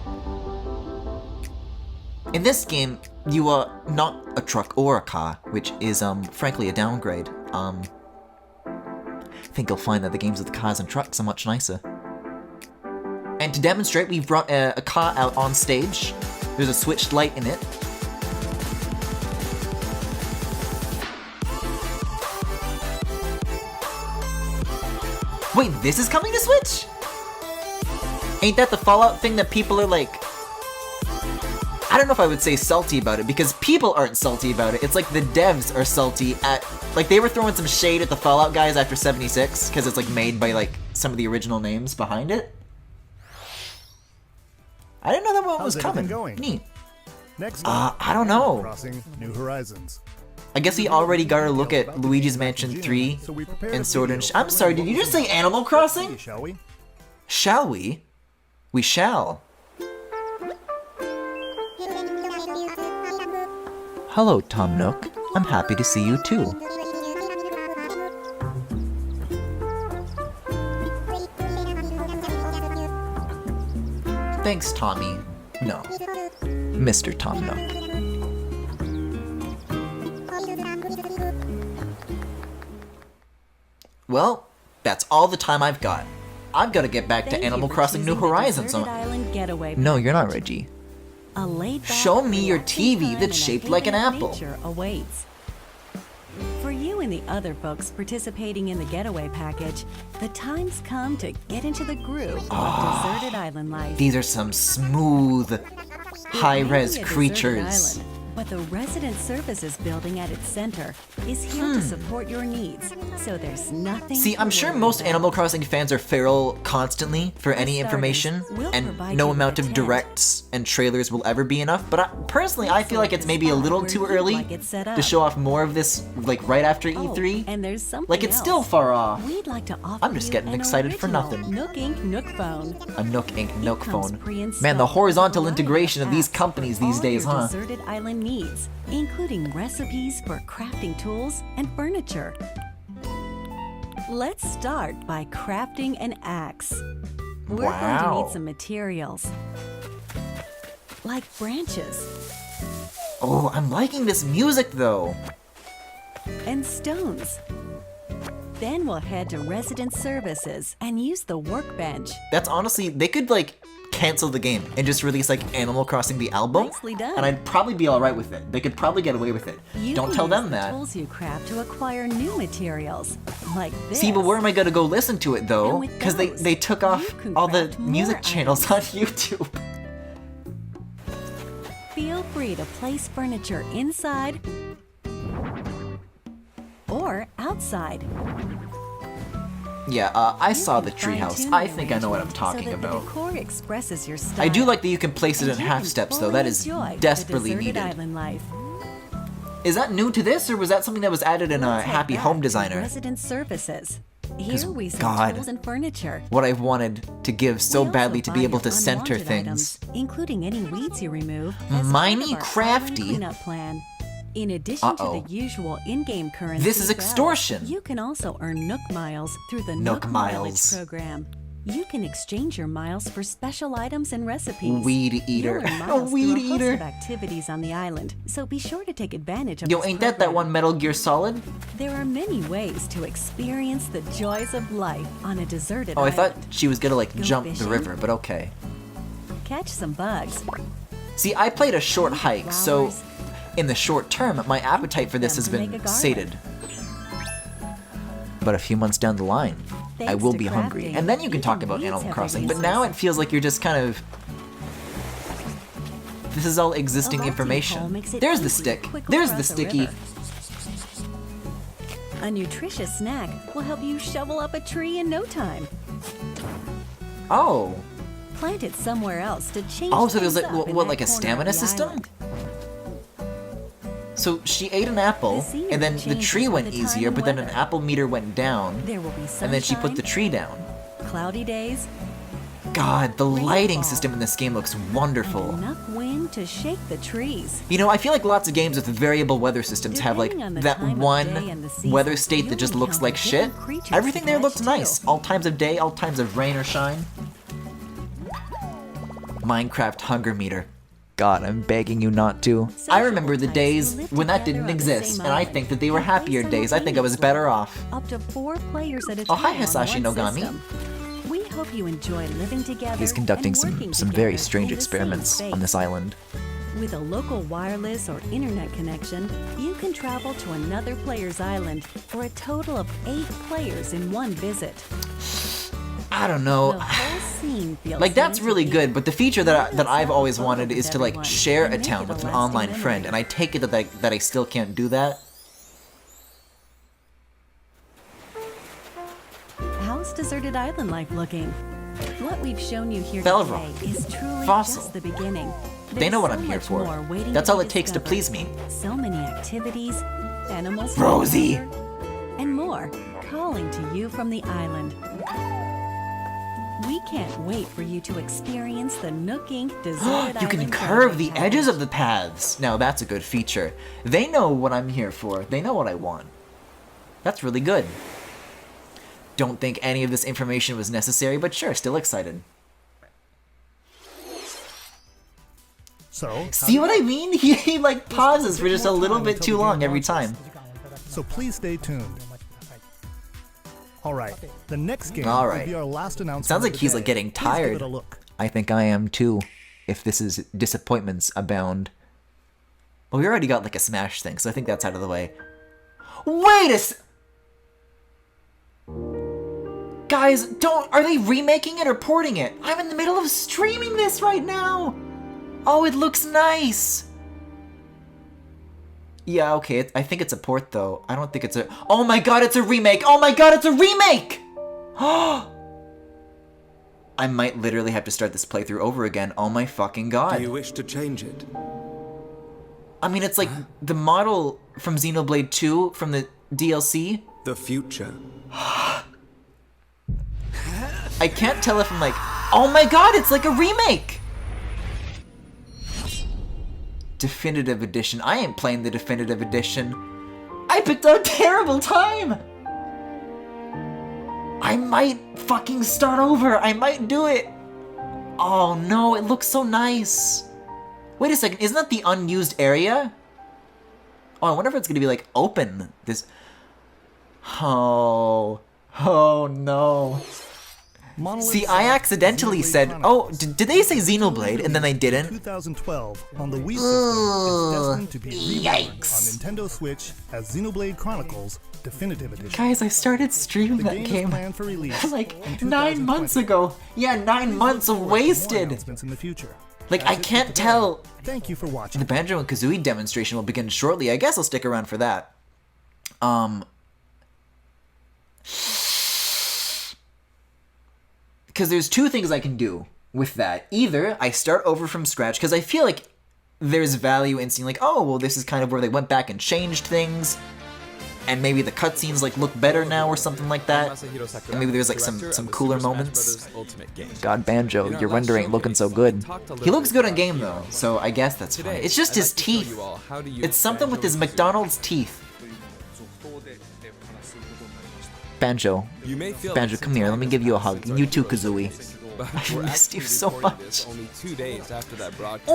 In this game, you are not a truck or a car, which is, frankly a downgrade. I think you'll find that the games with the cars and trucks are much nicer. And to demonstrate, we've brought a car out on stage. There's a switched light in it. Wait, this is coming to Switch? Ain't that the Fallout thing that people are like... I don't know if I would say salty about it, because people aren't salty about it. It's like the devs are salty at... Like, they were throwing some shade at the Fallout guys after 76, because it's like made by like some of the original names behind it. I didn't know that one was coming. Going? Neat. Next I don't know. Crossing New Horizons. I guess we already got a look at Luigi's Mansion 3 and Sword and I'm sorry, did you just say Animal Crossing? Shall we? Shall we? We shall. Hello, Tom Nook. I'm happy to see you too. Thanks, Tommy. No. Mr. Tom Nook. Well, that's all the time I've got. I've got to get back to Animal Crossing New Horizons. No, you're not, Reggie. Show me your TV that's shaped like an apple. Awaits. For you and the other folks participating in the getaway package, the time's come to get into the groove of deserted island life. These are some smooth, high-res creatures. But the Resident Services building at its center is here to support your needs, so there's nothing. See, I'm sure most Animal Crossing fans are feral constantly for any information, and no amount of directs and trailers will ever be enough, but personally, I feel like it's maybe a little too early to show off more of this, like, right after E3. And there's something like, it's still far off. We'd like to offer I'm just getting excited for nothing. Nook Inc. Nook Phone. A Nook Inc. Nook Phone. Man, the horizontal integration of these companies these days, huh? Deserted island needs, including recipes for crafting tools and furniture. Let's start by crafting an axe. We're going to need some materials, like branches. Oh, I'm liking this music though. And stones. Then we'll head to Resident Services and use the workbench. That's honestly, they could like cancel the game and just release like Animal Crossing the album, Nicely done. and I'd probably be alright with it. They could probably get away with it. Don't tell them that. Tools you craft to acquire new materials, like this. See, but where am I gonna go listen to it though? And with Because those, they took off you can all the craft more music channels on YouTube. Feel free to place furniture inside or outside. Yeah, I saw the treehouse. I think I know what I'm talking about. The decor expresses your style. I do like that you can place it in half steps though. That is desperately needed. Island life. Is that new to this, or was that something that was added in a Happy Home Designer? Resident Services. Here we sell God, tools and furniture. what I've wanted to give so We also badly to buy be able your to center unwanted things. items, including any weeds you remove. as Mighty part of our crafty. island cleanup plan. In addition to Uh-oh. the usual in-game currency, This is extortion. You can also earn Nook Miles through the Nook Nook Miles. Mileage program. You can exchange your miles for special items and recipes. Weed eater. You'll earn A miles weed through a host eater. of activities on the island, so be sure to take advantage of Yo, this ain't that program. one Metal Gear Solid? There are many ways to experience the joys of life on a deserted Oh, I island. thought she was gonna like Go jump the fishing? river, but okay. Catch some bugs. See, I played a short hike, so flowers. in the short term, my appetite for this has them to been make a garden. sated. But a few months down the line, I Thanks will to be hungry. crafting, And then you can talk even about weeds Animal have Crossing. But uses. now it feels like you're just kind of... This is all existing A vaulting pole information. makes it There's the easy to stick. quickly There's the cross a sticky. river. A nutritious snack will help you shovel up a tree in no time. Oh. Plant it somewhere else to change Oh, so there's things like, up in what that like a corner of stamina the system? island. So she ate an apple, The scenery and then the changes tree with went the time easier, and but then an weather. apple meter went down, There will be and then she put the sunshine, tree down. cloudy days, God, the lighting Rainfall. system in this game looks wonderful. and enough wind to shake the trees. You know, I feel like lots of games with variable weather systems have like Depending on the that time of one day and the season, weather state that you'll just looks encounter like shit. different creatures Everything to there catch, looks too. nice. All times of day, all times of rain or shine. Minecraft hunger meter. God, I'm begging you not to. I remember the Social days types when that live didn't together on the exist, same and I island think that they were and play happier days. I think I was simultaneously. better off. Up to 4 players at a time. Oh, hi, on Hisashi one Nogami. system. We hope you enjoy living together. He's conducting and working some together very strange in the same experiments on this space. island. With a local wireless or internet connection, you can travel to another player's island for a total of 8 players in one visit. I don't The know. whole scene feels Like that's meant to really be. good, but the feature that I've always Photo wanted with is to like everyone share and a make town it a with an lasting online memory. friend, and I take it that I still can't do that. How's Deserted Island life looking? What we've shown you here Belvron. today is truly Fossil. just the beginning. They know There's what so I'm here much for. more waiting That's to all be it takes to discovered. please me. So many activities, animals, to Rosie. discover, and more calling to you from the island. We can't wait for you to experience the Nook Inc. Deserted You can Island curve the Banjo edges Package. of the paths. Now that's a good feature. They know what I'm here for. They know what I want. That's really good. Don't think any of this information was necessary, but sure, still excited. So, See what I mean? He like pauses for just a little bit too long every time. so please stay tuned. Alright, the next game All will right. be our last announcement. Sounds of like the he's day. like getting Please give tired. it a look. I think I am too, if this is disappointments abound. Well, we already got like a Smash thing, so I think that's out of the way. Wait a Guys, are they remaking it or porting it? I'm in the middle of streaming this right now! Oh, it looks nice! Yeah, okay, I think it's a port though. I don't think it's a- Oh my god, it's a remake! Oh my god, it's a remake! I might literally have to start this playthrough over again. Oh my fucking god. Do you wish to change it? I mean, it's like the model from Xenoblade 2 from the DLC. The future. I can't tell if I'm like, oh my god, it's like a remake! Definitive Edition. I ain't playing the Definitive Edition. I picked a terrible time! I might fucking start over. I might do it. Oh no, it looks so nice. Wait a second, isn't that the unused area? Oh, I wonder if it's gonna be like open. This. Oh no. Monolith See, I Soft accidentally Xenoblade said, Chronicles. oh, did they say Xenoblade and then they didn't? 2012 on the Wii system is destined to be remade on Yikes. Nintendo Switch as Xenoblade Chronicles Definitive Edition. Guys, I started streaming The that game is game planned for release like in 9 months 2020. ago. Yeah, 9 months of More wasted. announcements in the future. Like, That's I it for can't today. tell. Thank you for watching. The Banjo and Kazooie demonstration will begin shortly. I guess I'll stick around for that. Because there's two things I can do with that. Either I start over from scratch, because I feel like there's value in seeing like, oh, well, this is kind of where they went back and changed things, and maybe the cutscenes like look better now or something like that. And maybe there's like some cooler moments. God, Banjo, your rendering looking so good. He looks good in game though, so I guess that's fine. It's just his teeth. It's something with his McDonald's teeth. Banjo, Banjo, come here. Let me give you a hug. You too, Kazooie. I missed you so much. Only 2 days after that broadcast.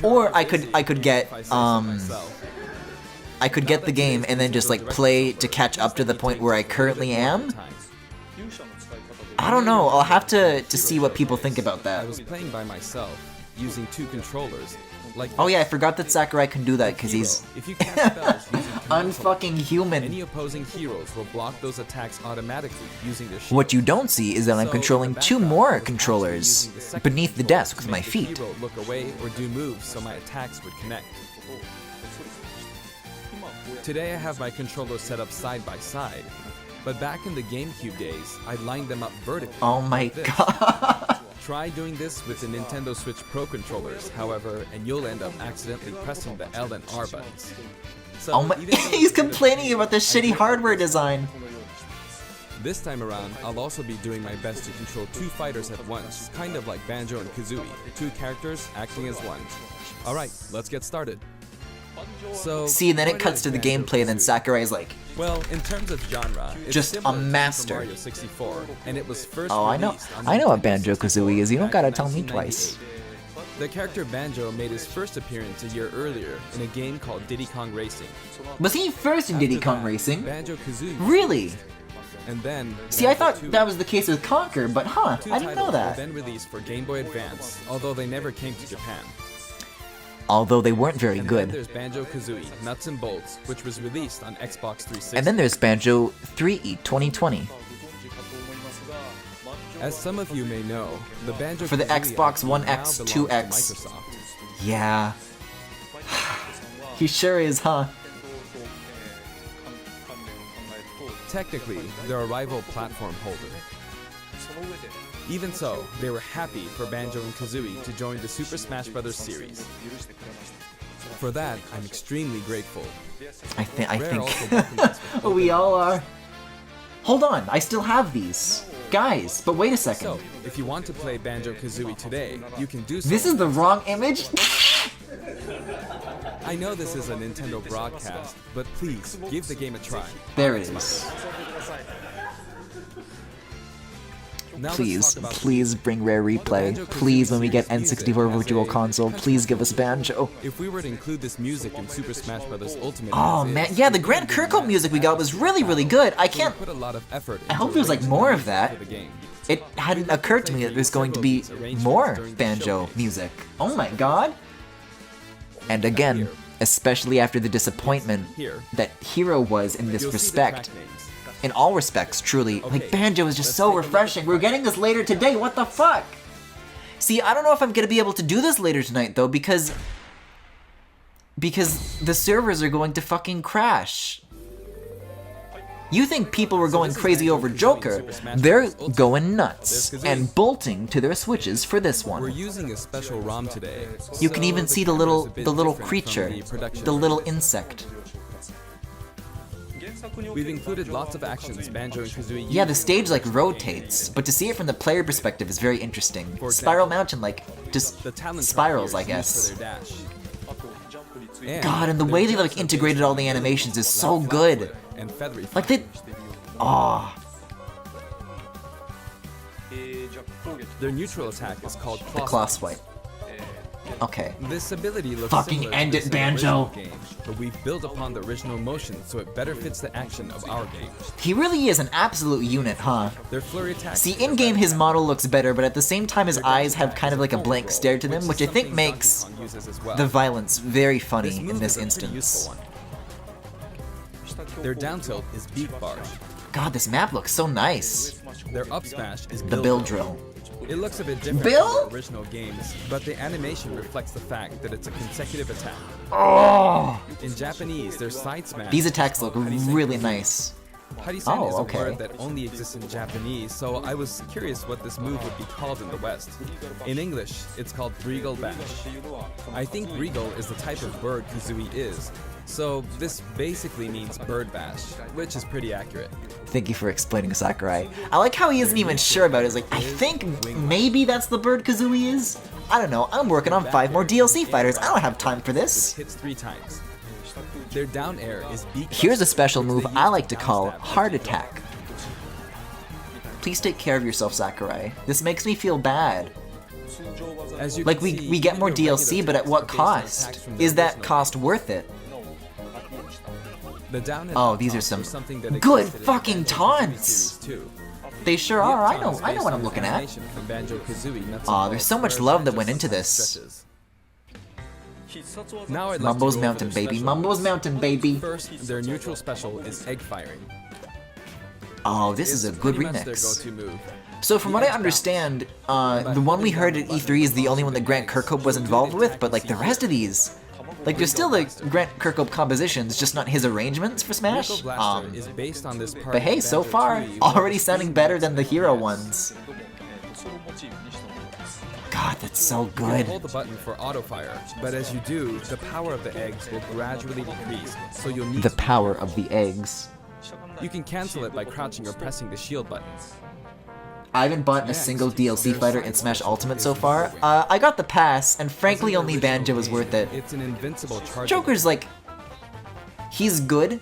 Or I could get myself. I could get the game and then just like play to catch up to the point where I currently am. I don't know. I'll have to see what people think about I that. was playing by myself, using 2 controllers. Like Oh yeah, I forgot that Sakurai can do that because he's if you cast spells using unfucking human. any opposing heroes will block those attacks automatically using their shield. What you don't see is that I'm So, controlling in the 2 background, I more was actually controllers using the second beneath the controller desk to with my make the feet. hero look away or do moves so my attacks would connect. Today I have my controllers set up side by side, but back in the GameCube days, I lined them up vertically. Oh my like this. god. Try doing this with the Nintendo Switch Pro controllers, however, and you'll end up accidentally pressing the L and R buttons. So, Oh my, he's complaining about the shitty hardware design. This time around, I'll also be doing my best to control 2 fighters at once, kind of like Banjo and Kazooie, 2 characters acting as one. Alright, let's get started. So, See, and then it what cuts is to the gameplay, and then Banjo-Kazooie? Sakurai's like, Well, in terms of genre, it's Just similar a to Super master. Mario 64, and it was first oh, I know released on what Nintendo Banjo-Kazooie is, you don't back gotta in tell me 1998. twice. The character Banjo made his first appearance a year earlier in a game called Diddy Kong Racing. Was he first in Diddy After Kong that, Racing? Banjo-Kazooie. Really? And then See, I thought Banjo-Tooie. that was the case with Conquer, but huh, 2 I didn't know titles that. were then released for Game Boy Advance, although they never came to Japan. Although they weren't very And then good. there's Banjo-Kazooie Nuts and Bolts, which was released on Xbox 360. And then there's Banjo 3E 2020. As some of you may know, the Banjo For the Xbox One X, 2X. Yeah. He sure is, huh? Technically, they're a rival platform holder. Even so, they were happy for Banjo and Kazooie to join the Super Smash Bros. Series. For that, I'm extremely grateful. I Rare also welcomed us think with we open all arms. are. Hold on, I still have these. Guys, but wait a second. So, if you want to play Banjo-Kazooie today, you can do so. This is the wrong image? I know this is a Nintendo broadcast, but please, give the game a try. There it is. Now let's Please, talk about please bring Rare Replay. Please, when we get N64 Virtual Console, please give us Banjo. If we were to include this music in Super Smash Bros. Ultimate Oh as is, man, yeah, the Grant Kirkhope music we got was really, really good. I we can't. put a lot of effort I hope into there's like arranging more the of that. music for the game. It hadn't occurred to me that there's going to be more Banjo music. Oh my god. And again, especially after the disappointment that Hero was in this You'll see the respect. track names. In all respects, truly. Like, Okay, Banjo is just let's so take a look. refreshing. We're getting this later today, what the fuck? See, I don't know if I'm gonna be able to do this later tonight, though, because the servers are going to fucking crash. You think people were going crazy over Joker, they're going nuts and bolting to their Switches for this We're one. using a special ROM today. You can so even see the camera's little a bit little different from creature, the production the little version. insect. We've included lots of actions Banjo and Kazooie Yeah, the use. stage like rotates, but to see it from the player perspective is very interesting. For Spiral example, Mountain like just The talent spirals, I trap here is guess. used for their dash. God, and the way they like integrated all the animations is so good. And feathery Like they, oh, Their neutral attack is called the claw swipe. Okay. This ability looks Fucking similar end to it, this Banjo. original game, but we've built upon the original motion so it better fits the action of our game. He really is an absolute unit, huh? Their flurry attacks. See, in-game his model looks better, but at the same time his eyes have kind of like a blank stare to them, which I think makes the violence very funny in this instance. Their down tilt is beat barge. God, this map looks so nice. Their up smash is The Bill Drill. It looks a bit different Bill? from the original games, but the animation reflects the fact that it's a consecutive attack. Oh! In Japanese, their side smash. These attacks look really nice. Harisen Oh, is a okay. word that only exists in Japanese, so I was curious what this move would be called in the West. In English, it's called Regal Bash. I think Regal is the type of bird Kazooie is, so this basically means bird bash, which is pretty accurate. Thank you for explaining, Sakurai. I like how he isn't even sure about it. He's like, I think maybe that's the bird Kazooie is? I don't know, I'm working on 5 more DLC fighters. I don't have time for this. Hits 3 times. Their down air is beat. Here's a special move I like to call Heart Attack. Please take care of yourself, Sakurai. This makes me feel bad. As you Like, can see, we get more even regular DLC, but at attacks what are based on cost? attacks from the Is that original cost game. worth it? The down and Oh, up these are toss some was something that good existed in fucking Banjo-Kazooie taunts! series too. They sure The are, up I taunt know is I know based what on I'm looking at. animation from Banjo-Kazooie, Nuts and Aw, there's so Bolts, much where love that it went just into this. stretches. Now I'd like Mumbo's to go over Mountain, their baby. special Mumbo's moves. Mountain, baby. First, their neutral special is egg firing. Oh, this is a It's good pretty much their remix. go-to move. So from what I understand, the one we heard at E3 is the only one that Grant Kirkhope was involved with, but like the rest of these, like there's still like Grant Kirkhope compositions, just not his arrangements for Smash. Miracle Blaster is based on this part But hey, of so far, Banjo-Tooie, already which sounding is better than the Hero ones. God, that's so You good. hold the button for auto fire, but as you do, the power of the eggs will gradually decrease, so you'll need The power of the eggs. You can cancel it by crouching or pressing the shield button. I haven't bought a single DLC fighter in Smash Ultimate so far. I got the pass, and frankly only Banjo is worth it. It's an invincible charge. Joker's like... He's good.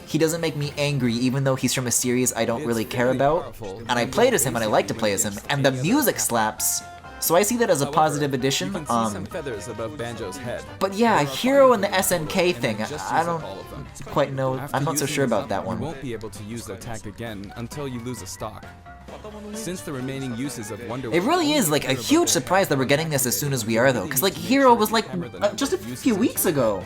He doesn't make me angry, even though he's from a series I don't really care about. And I played as him, and I like to play as him, and the music slaps. So I see that as a positive addition. You can see some feathers above Banjo's head. But yeah, Hero and the SNK thing, I don't quite know. I'm not so sure about that You one. won't be able to use the attack again until you lose a stock. Since the remaining uses of Wonder It really is like a huge surprise that we're getting this as soon as we are, though, because like Hero was like just a few weeks ago.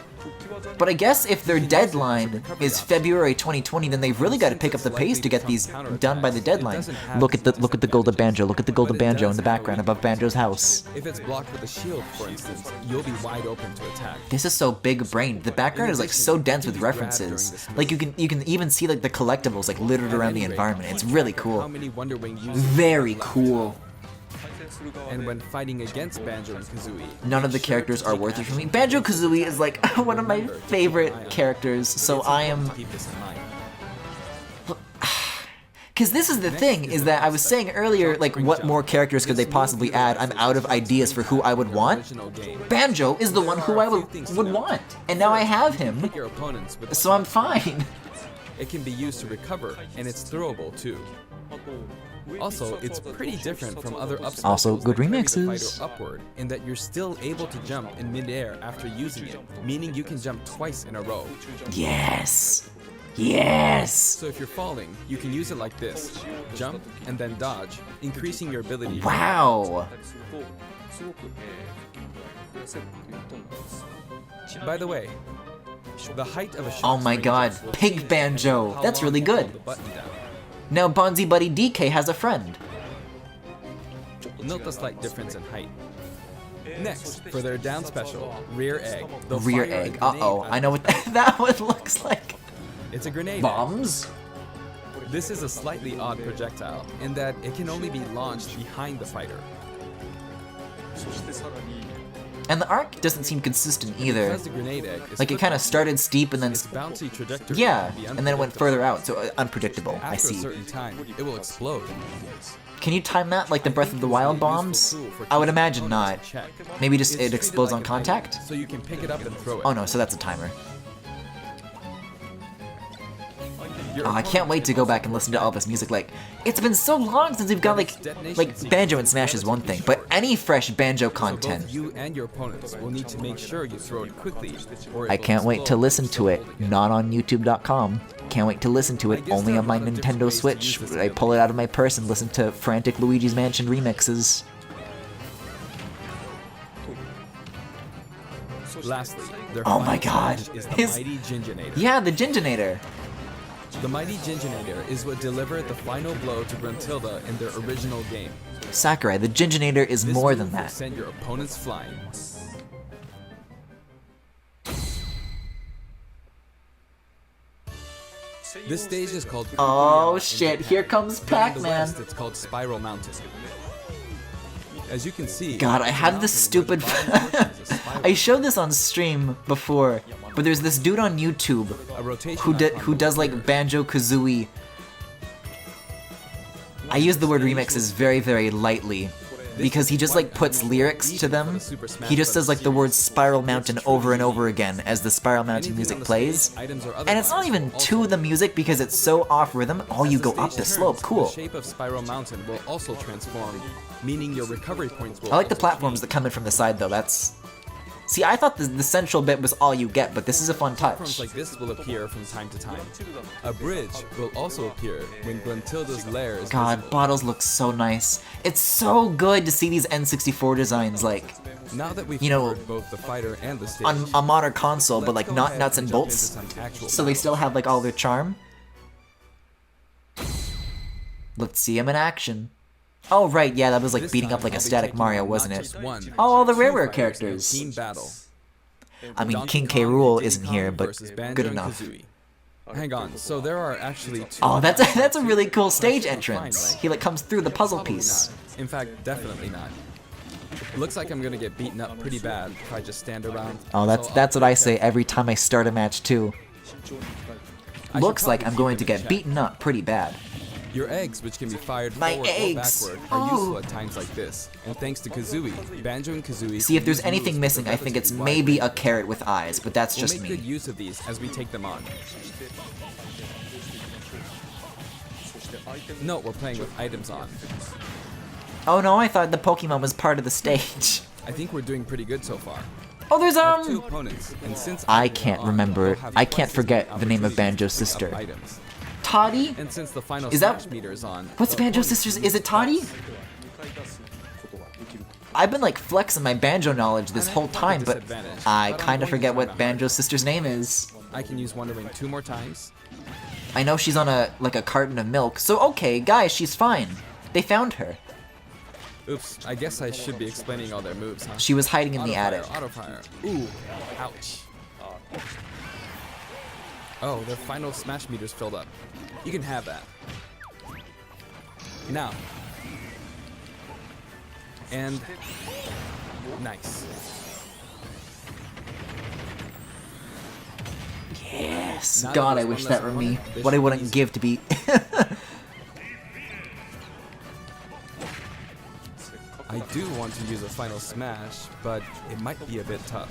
But I guess if their deadline is February 2020, then they've really got to pick up the pace to get these done by the deadline. Look at the golden banjo. Look at the golden banjo in the background above Banjo's house. If it's blocked with a shield, for instance, you'll be wide open to attack. This is so big-brained. The background is like so dense with references. Like you can even see like the collectibles like littered around the environment. It's really How cool. many Wonder Wing users Very cool. And when fighting against Banjo and Kazooie, None of the characters are worth it for me. Banjo-Kazooie is like one of my favorite characters, so I am... keep this in mind. Because this is the thing, is that I was saying earlier, like, what more characters could they possibly add? I'm out of ideas for who I would want. Original game. Banjo is the one who I would want, and now I have him, Hit your opponents with so I'm fine. It can be used to recover, and it's throwable too. Also, it's pretty different from other up Also, specials good that carry the remixes. fighter upward, in that you're still able to jump in midair after using it, meaning you can jump twice in a row. Yes. Yes. So if you're falling, you can use it like this: jump and then dodge, increasing your ability. Wow. By the way, the height of a shot Oh my range god, will Pig change Banjo. how That's long really you hold good. the button down. Now Bonzi Buddy DK has a friend. Note the slight difference in height. Next, for their down special, rear egg. they'll Rear fire a egg. grenade Uh-oh, at I know what that one looks like. It's a grenade. Bombs? This is a slightly odd projectile, in that it can only be launched behind the fighter. And the arc doesn't seem consistent either. Because the grenade egg is Like it kind of started steep and then... its bouncy trajectory. Yeah, can be and then it went unpredictable. further out, so unpredictable. I After a see. certain time, it will explode. Can you time that like the Breath of the Wild bombs? I would imagine not. Maybe just It's it treated explodes like on a contact? magnet, so you can pick it up and throw it. Oh no, so that's a timer. Your Oh, I can't wait to go back and listen to all this music. Like, it's been so long since we've got like Banjo and Smash is one thing, but any fresh Banjo So content. both you and your opponents will need to make sure you throw it quickly, or it I will can't wait to explode listen once to you it, hold again. not on YouTube.com. Can't wait to listen to it only on my Nintendo Switch. I pull it out of my purse and listen to frantic Luigi's Mansion remixes. Lastly, their Oh my final god, smash is the his- mighty Ginginator. Yeah, the Ginginator. The mighty Ginginator is what delivered the final blow to Gruntilda in their original game. Sakurai, the Ginginator is This more move than will that. send your opponents flying. This stage is called Oh in shit, Japan. here comes But in the Pac-Man. West, it's called Spiral Mountain. As you can see, God, I had mountain this stupid... where the bottom portion is a spiral. I showed this on stream before, but there's this dude on YouTube A rotation who icon who does like Banjo-Kazooie. I use the word remixes very, very lightly, because he just like puts lyrics to them. He just says like the word Spiral Mountain over and over again as the Spiral Mountain music plays. Items or And it's not otherwise, even also to the music because it's so off rhythm. Oh, you as go the up stage the slope, turns, cool. The shape of Spiral Mountain will also transform, meaning your recovery points will I like the also platforms that come in from the side though, that's... See, I thought the central bit was all you get, but this is a fun Platforms touch. like this will appear from time to time. A bridge will also appear when Gruntilda's lair is God, visible. Bottles look so nice. It's so good to see these N64 designs, like, Now that we've you know, covered both the fighter and the stage, on a modern console, but like let's go not ahead nuts and jump bolts. into some actual So they still have like all their charm. Let's see him in action. Oh right, yeah, that was like This beating time, up like a I'll be static taking Mario, on wasn't not it? just one, Oh, all the two rare fighters in a characters. Team battle. I mean, Donkey King K. Kong Rool and isn't Diddy here, Kong but versus Banjo good and enough. Kazooie. Hang on, so there are actually two. Oh, that's a really cool stage Fine, entrance. right? He like comes through the puzzle Probably piece. not. In fact, definitely not. Looks like I'm gonna get beaten up pretty bad if I just stand around. Oh, that's what I say every time I start a match too. Looks like I'm going to get beaten up pretty bad. Your eggs, which can be fired My forward eggs. or backward, are useful at times like this. And thanks to Kazooie, Banjo and Kazooie. See, if there's anything missing, I think it's maybe a carrot with eyes, but that's just We'll make me. good use of these as we take them on. Note we're playing with items on. Oh no, I thought the Pokemon was part of the stage. I think we're doing pretty good so far. Oh, there's I have 2 opponents, and since I can't remember. I can't forget the name of Banjo's sister. Items. Toddy? And since the final Is that- smash meter is on, What's the Banjo's opponents sister's? use Is it Toddy? I've been like flexing my Banjo knowledge this whole time, but I kind of forget what Banjo's sister's name is. I can use Wonder Wing 2 more times. I know she's on a carton of milk, so okay, guys, she's fine. They found her. Oops, I guess I should be explaining all their moves, huh? She was hiding in the Auto-fire, attic. Auto-fire. Ooh, ouch. Oh, their final smash meter's filled up. You can have that. Now. And nice. Yes. Now God, that I there's wish one that less were me. opponent, this What I should be wouldn't easy. give to be. I do want to use a final smash, but it might be a bit tough.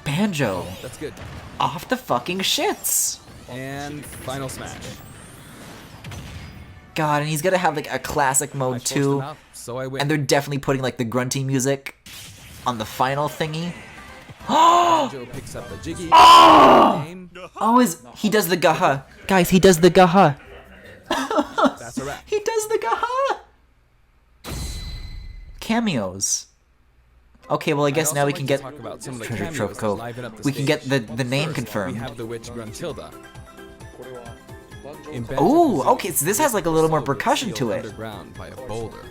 Banjo. That's good. Off the fucking shits. And final smash. God, and he's gonna have like a classic I mode forced too. him out, so I win. And they're definitely putting like the grunty music on the final thingy. Banjo picks up the Jiggy. Game. Oh, he does the gaha. Guys, he does the gaha. That's a wrap. He does the gaha. Cameos. Okay, well I guess I'd now also we like can to get talk about some of the Treasure cameos Trove that Cove. liven up the We can get stage. the name First, confirmed. We have the witch Gruntilda. In Ooh, Banjo-Kazooie, okay, so this has like a little more Soul was percussion sealed to it. Underground by a boulder.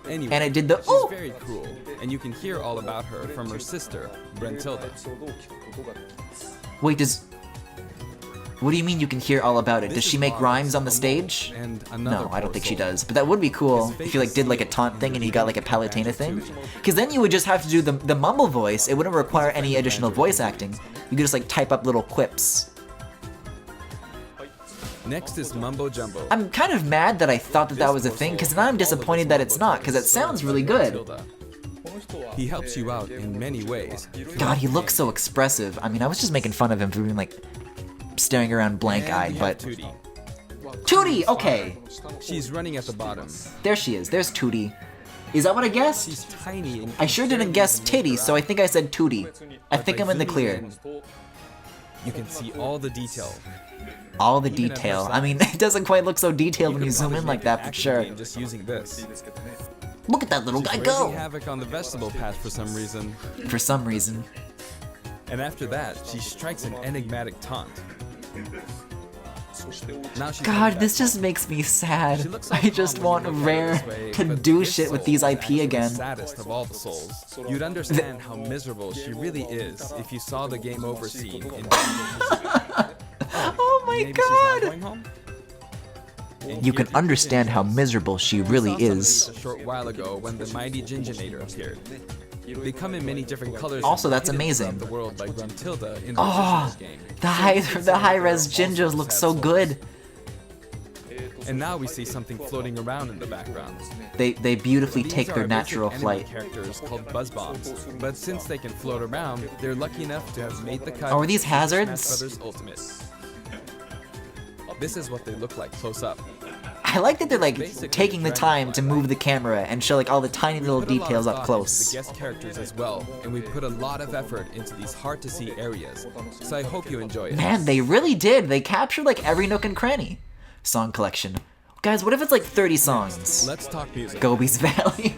Anyway, And it did the she's ooh. very cruel, and you can hear all about her from her sister, Gruntilda. Wait, what do you mean you can hear all about it? Does This she is make Mars, rhymes on the a mole, stage? and another No, I don't poor think she soul. does. But that would be cool His if you like did like a taunt thing and you got like a Palutena thing. Because then you would just have to do the mumble voice. It wouldn't require any additional voice acting. You could just like type up little quips. Next is Mumbo Jumbo. I'm kind of mad that I thought that was a thing, because now I'm disappointed that it's not, because it sounds really good. He helps you out in many ways. God, he looks so expressive. I mean, I was just making fun of him for being like staring around blank-eyed, but Tootie. Tootie, okay. She's running at the bottom. There she is. There's Tootie. Is that what I guessed? She's tiny and I sure didn't guess titty, so I think I said Tootie. I think I'm in the clear. You can see all the detail. All the detail. I mean, it doesn't quite look so detailed when you zoom in like that, for sure. Just using this. Look at that little guy Raising go! havoc on the vegetable patch for some reason. For some reason. And after that, she strikes an enigmatic taunt. Now she's God, this just makes me sad. I just want Rare to do shit with these IP again. Saddest of all the souls. You'd understand how miserable she really is if you saw the game over scene in Oh my Maybe she's not god! going home? You can understand how miserable she really is. A short while ago when the mighty Ginginator appeared. They come in many different colors. Also, and that's hidden amazing. throughout The world by Gruntilda in the Oh, Magician's game. the high res Jinjos look so good. And now we see something floating around in the background. They beautifully These take are their basic natural enemy flight. characters called buzz bombs, but since they can float around, they're lucky enough to have made the cut. Oh, are these in Super Smash hazards? Brothers Ultimate. This is what they look like close up. I like that they're like taking the time to move the camera and show like all the tiny little Put a lot of details up thought close. into the guest characters as well, and we put a lot of effort into these hard to see areas. So I hope you enjoy it. Man, they really did. They captured like every nook and cranny. Song collection. Guys, what if it's like 30 songs? Let's talk music. Gobi's Valley.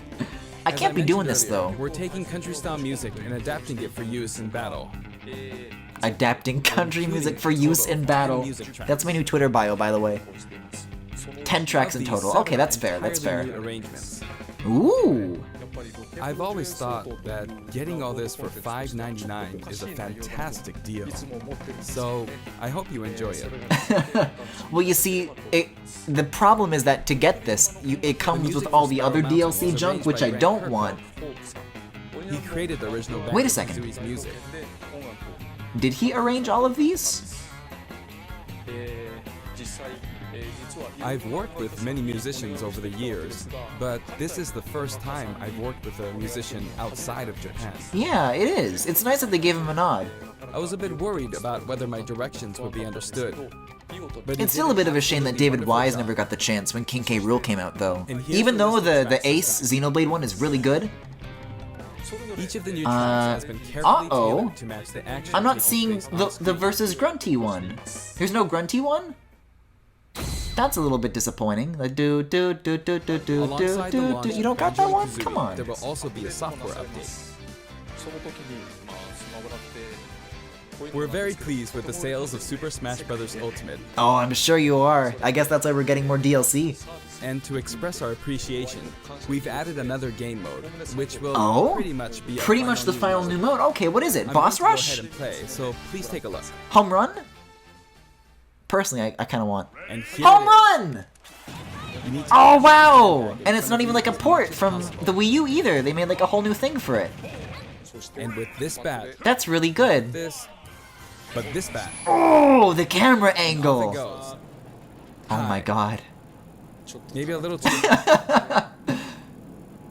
I As can't be doing mentioned this earlier, though. We're taking country style music and adapting it for use in battle. Adapting country music for use in battle. That's my new Twitter bio, by the way. 10 tracks in Of these, total. several Okay, that's fair. That's entirely fair. new arrangements. Ooh. I've always thought that getting all this for $5.99 is a fantastic deal. So, I hope you enjoy it. Well, you see, the problem is that to get this, it comes with all the other DLC junk, which I don't want. He created the original Wait a second. Banjo-Kazooie's music. Did he arrange all of these? I've worked with many musicians over the years, but this is the first time I've worked with a musician outside of Japan. Yeah, it is. It's nice that they gave him a nod. I was a bit worried about whether my directions would be understood. But It's still a bit of a shame that David Wise never got the chance when King K. Rool came out, though. Even though the Ace Xenoblade one is really good. Each of the new tracks has been carefully tailored to match the action. I'm not seeing the versus Grunty one. There's no Grunty one? That's a little bit disappointing. Like do. You don't got that one? Come on. There will also be a software update. We're very pleased with the sales of Super Smash Bros. Ultimate. Oh, I'm sure you are. I guess that's why we're getting more DLC. And to express our appreciation, we've added another game mode, which will pretty much be the final new mode. Okay, what is it? Boss Rush? Go ahead and play, so please take a look. Home Run? Personally, I kind of want and Home Run! Oh wow! And it's not even like a port from the Wii U either. They made like a whole new thing for it. And with this bat, that's really good. But this bat. Oh, the camera angle. Off it goes. Oh my god. Maybe a little too.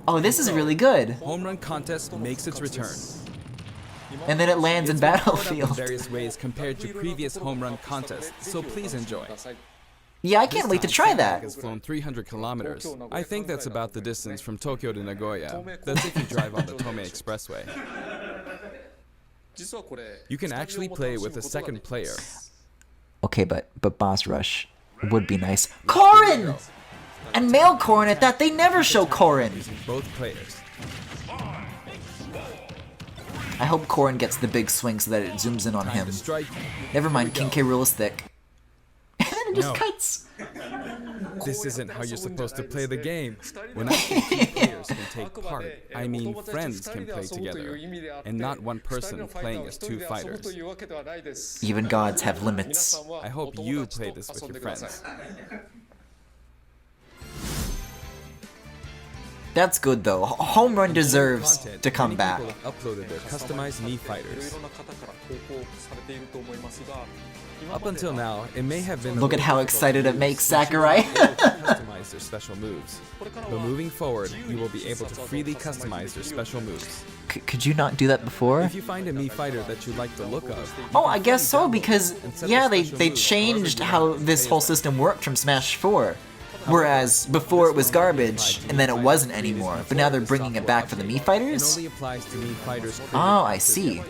Oh, this is really good. Home Run Contest makes its return. And then it lands in Battlefield. In various ways compared to previous Home Run contests, so please enjoy. Yeah, I can't wait to try that. Has flown 300 kilometers. I think that's about the distance from Tokyo to Nagoya. That's if you drive on the Tomei Expressway. You can actually play with a second player. Okay, but Boss Rush would be nice. Corrin! And male Corrin at that, they never show Corrin. Both players. I hope Corrin gets the big swing so that it zooms in on him. Never mind, King K. Rool is thick. And then it just cuts. This isn't how you're supposed to play the game. When I say two players can take part, I mean friends can play together, and not one person playing as two fighters. Even gods have limits. I hope you play this with your friends. That's good though. Home Run deserves to come back. People have uploaded their customized Mii fighters. Up until now, it may have been. Look at how excited it makes Sakurai. Customize their special moves. But moving forward, you will be able to freely customize their special moves. Could you not do that before? If you find a Mii fighter that you like the look of. Oh, I guess so, because yeah, they changed how this whole system worked from Smash 4. Whereas before it was garbage, and then it wasn't anymore. But now they're bringing it back for the Mii fighters? It only applies to Mii fighters. Oh, I see.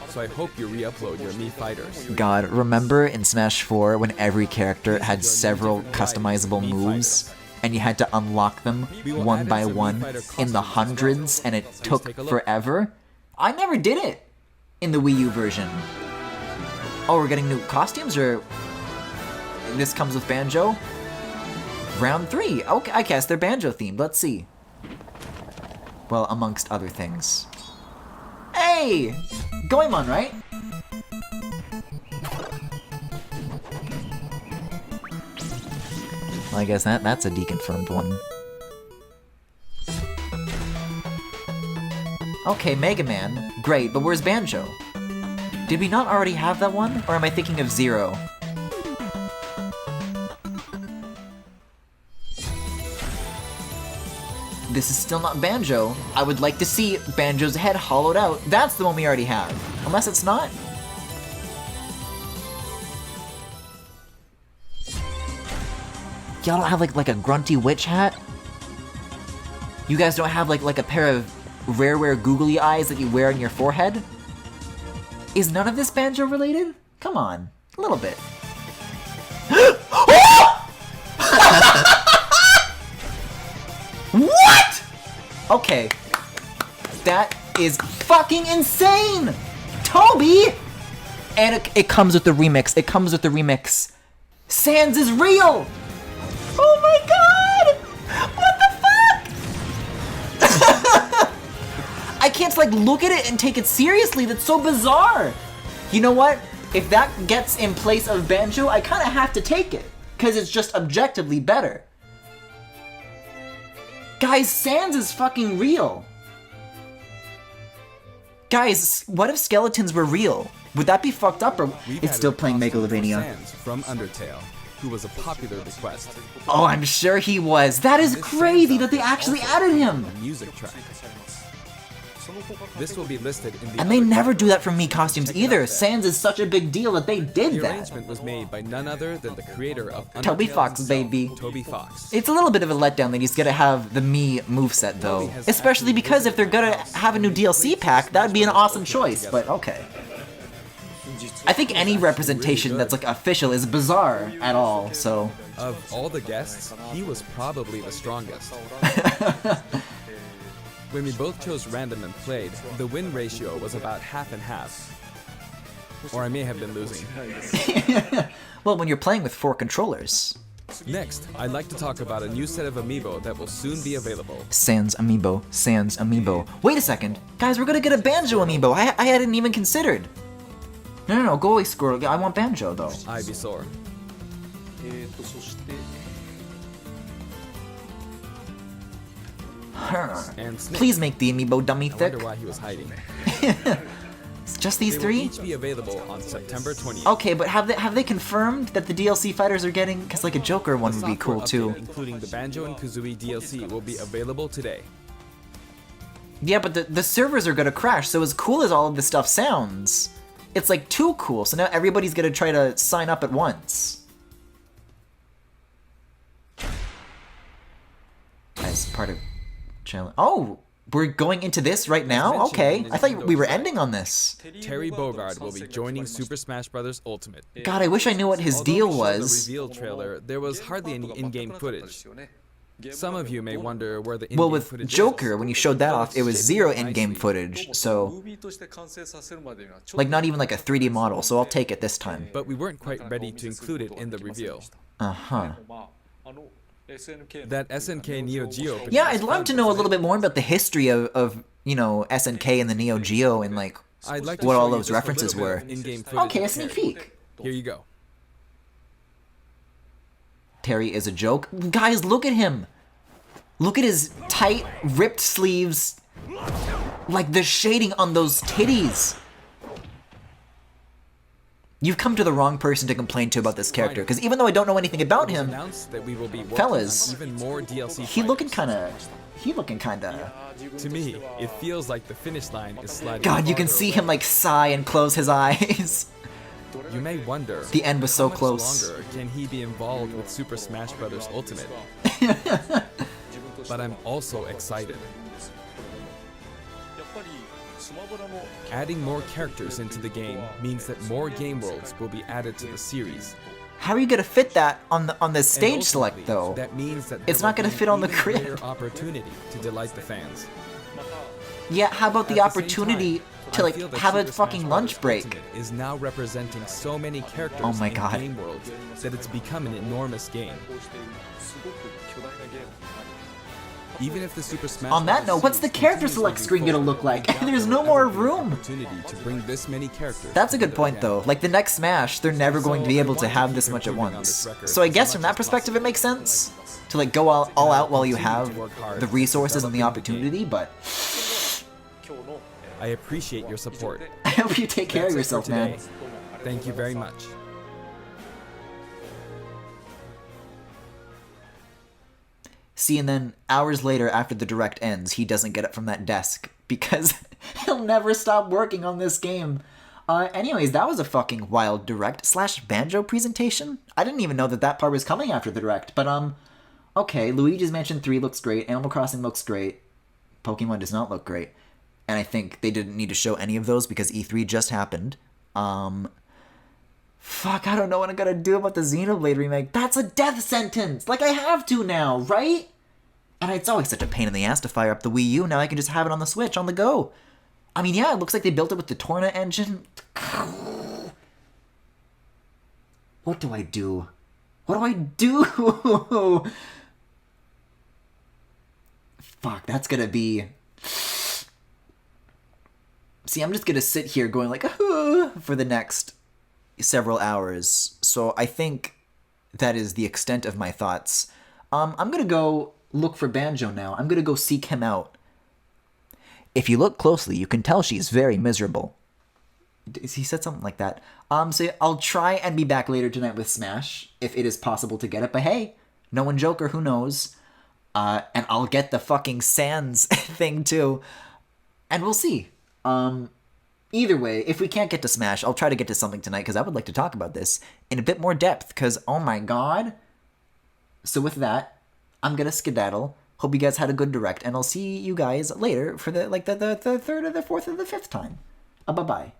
So I hope you re-upload your Mii fighters. God, remember in Smash 4 when every character had several customizable moves? And you had to unlock them one by one in the hundreds, and it took forever? I never did it in the Wii U version. Oh, we're getting new costumes, or this comes with Banjo? Round 3. Okay, I guess they're Banjo themed. Let's see. Well, amongst other things. Hey! Goemon, right? Well, I guess that's a deconfirmed one. Okay, Mega Man. Great, but where's Banjo? Did we not already have that one? Or am I thinking of Zero? This is still not Banjo. I would like to see Banjo's head hollowed out. That's the one we already have. Unless it's not. Y'all don't have like a grunty witch hat? You guys don't have like a pair of rare googly eyes that you wear on your forehead? Is none of this Banjo related? Come on, a little bit. What? Okay. That is fucking insane! Toby! And it comes with the remix. It comes with the remix. Sans is real! Oh my god! What the fuck? I can't, like, look at it and take it seriously. That's so bizarre. You know what? If that gets in place of Banjo, I kind of have to take it. Because it's just objectively better. Guys, Sans is fucking real. Guys, what if skeletons were real? Would that be fucked up, or it's still playing Megalovania? Sans from Undertale, who was a popular request. Oh, I'm sure he was. That is crazy that they actually added him. Music track. This will be listed in the. And they never do that for Mii costumes either. Sans is such a big deal that they did The that. arrangement was made by none other than the creator of Undertale Toby Fox, himself, baby. Toby Fox. It's a little bit of a letdown that he's gonna have the Mii moveset though. Especially because if they're gonna have a new DLC pack, that'd be an awesome choice, but okay. I think any representation that's like official is bizarre at all, so. Of all the guests, he was probably the strongest. When we both chose random and played, the win ratio was about half and half. Or I may have been losing. Well, when you're playing with 4 controllers. Next, I'd like to talk about a new set of amiibo that will soon be available. Sans amiibo, Sans amiibo. Wait a second. Guys, we're gonna get a Banjo amiibo. I hadn't even considered. No, go away, Squirrel. I want Banjo, though. Ivysaur. And Snake. Please make the amiibo dummy I thick. wonder why he was hiding. It's just these They will 3? each be available on September 20th. Okay, but have they confirmed that the DLC fighters are getting? Because like a Joker one would be cool too. Including the Banjo and Kazooie DLC will be available today. Yeah, but the servers are gonna crash. So as cool as all of this stuff sounds, it's like too cool. So now everybody's gonna try to sign up at once. As part of challenge. Oh, we're going into this right now? Okay, I thought we were ending on this. Terry Bogard will be joining Super Smash Bros. Ultimate. God, I wish I knew what his deal Although we showed was. the reveal trailer, there was hardly any in-game footage. Some of you may wonder where the in-game Well, with footage Joker, is. when you showed that off, it was 0 in-game footage, so like not even like a 3D model, so I'll take it this time. But we weren't quite ready to include it in the reveal. Uh-huh. That SNK Neo-Geo. Yeah, I'd love to know a little bit more about the history of you know, SNK and the Neo-Geo and like I'd like to what show all you those just a references little were. bit of in-game footage Okay, a of sneak Terry. peek. Here you go. Terry is a joke. Guys, look at him. Look at his tight, ripped sleeves. Like the shading on those titties. You've come to the wrong person to complain to about this character, because even though I don't know anything about him, Announced that we will be working fellas, on even more DLC he looking fighters. kinda. To me, it feels like the finish line is sliding. God, you can farther see away. him like sigh and close his eyes. You may wonder. The end was so how much close. longer can he be involved with Super Smash Bros. Ultimate? But I'm also excited. Adding more characters into the game means that more game worlds will be added to the series. How are you gonna fit that on the And stage select ultimately, though? That means that It's there not will gonna be fit on the even grid. greater opportunity to delight the fans. Yeah, how about the At the same opportunity time, to I like feel that have a Super fucking Smash lunch Bros. break? Ultimate is now representing so many characters Oh my in God. game worlds that it's become an enormous game. Even if the Super Smash On that Bros. note, what's the series character continues select moving screen gonna forward, look like? I doubt There's there no will more ever be an room. Opportunity to bring this many characters. That's a good together point again. though. Like the next Smash, they're never going to be So, able I to want to have keep this much at improving on once. this record So I as guess much from that as perspective it possible. makes sense to like go all out while you Continue have to work hard the resources and the developing the opportunity, but I appreciate your support. I hope you take care That's of it for yourself, man. today. Thank you very much. See, and then hours later after the direct ends, he doesn't get up from that desk because he'll never stop working on this game. Anyways, that was a fucking wild direct slash Banjo presentation. I didn't even know that that part was coming after the direct, but okay, Luigi's Mansion 3 looks great, Animal Crossing looks great, Pokemon does not look great, and I think they didn't need to show any of those because E3 just happened. Fuck, I don't know what I'm gonna do about the Xenoblade remake. That's a death sentence! Like, I have to now, right? And it's always such a pain in the ass to fire up the Wii U. Now I can just have it on the Switch, on the go. I mean, yeah, it looks like they built it with the Torna engine. What do I do? What do I do? Fuck, that's gonna be... See, I'm just gonna sit here going like, for the next several hours. So I think that is the extent of my thoughts. I'm gonna go look for Banjo now. I'm gonna go seek him out. If you look closely, you can tell she's very miserable. He said something like that. So I'll try and be back later tonight with Smash, if it is possible to get it. But hey, no one Joker, who knows? And I'll get the fucking Sans thing too. And we'll see. Either way, if we can't get to Smash, I'll try to get to something tonight, because I would like to talk about this in a bit more depth, because oh my god. So with that, I'm gonna skedaddle. Hope you guys had a good direct, and I'll see you guys later for the third or the fourth or the fifth time. Bye-bye.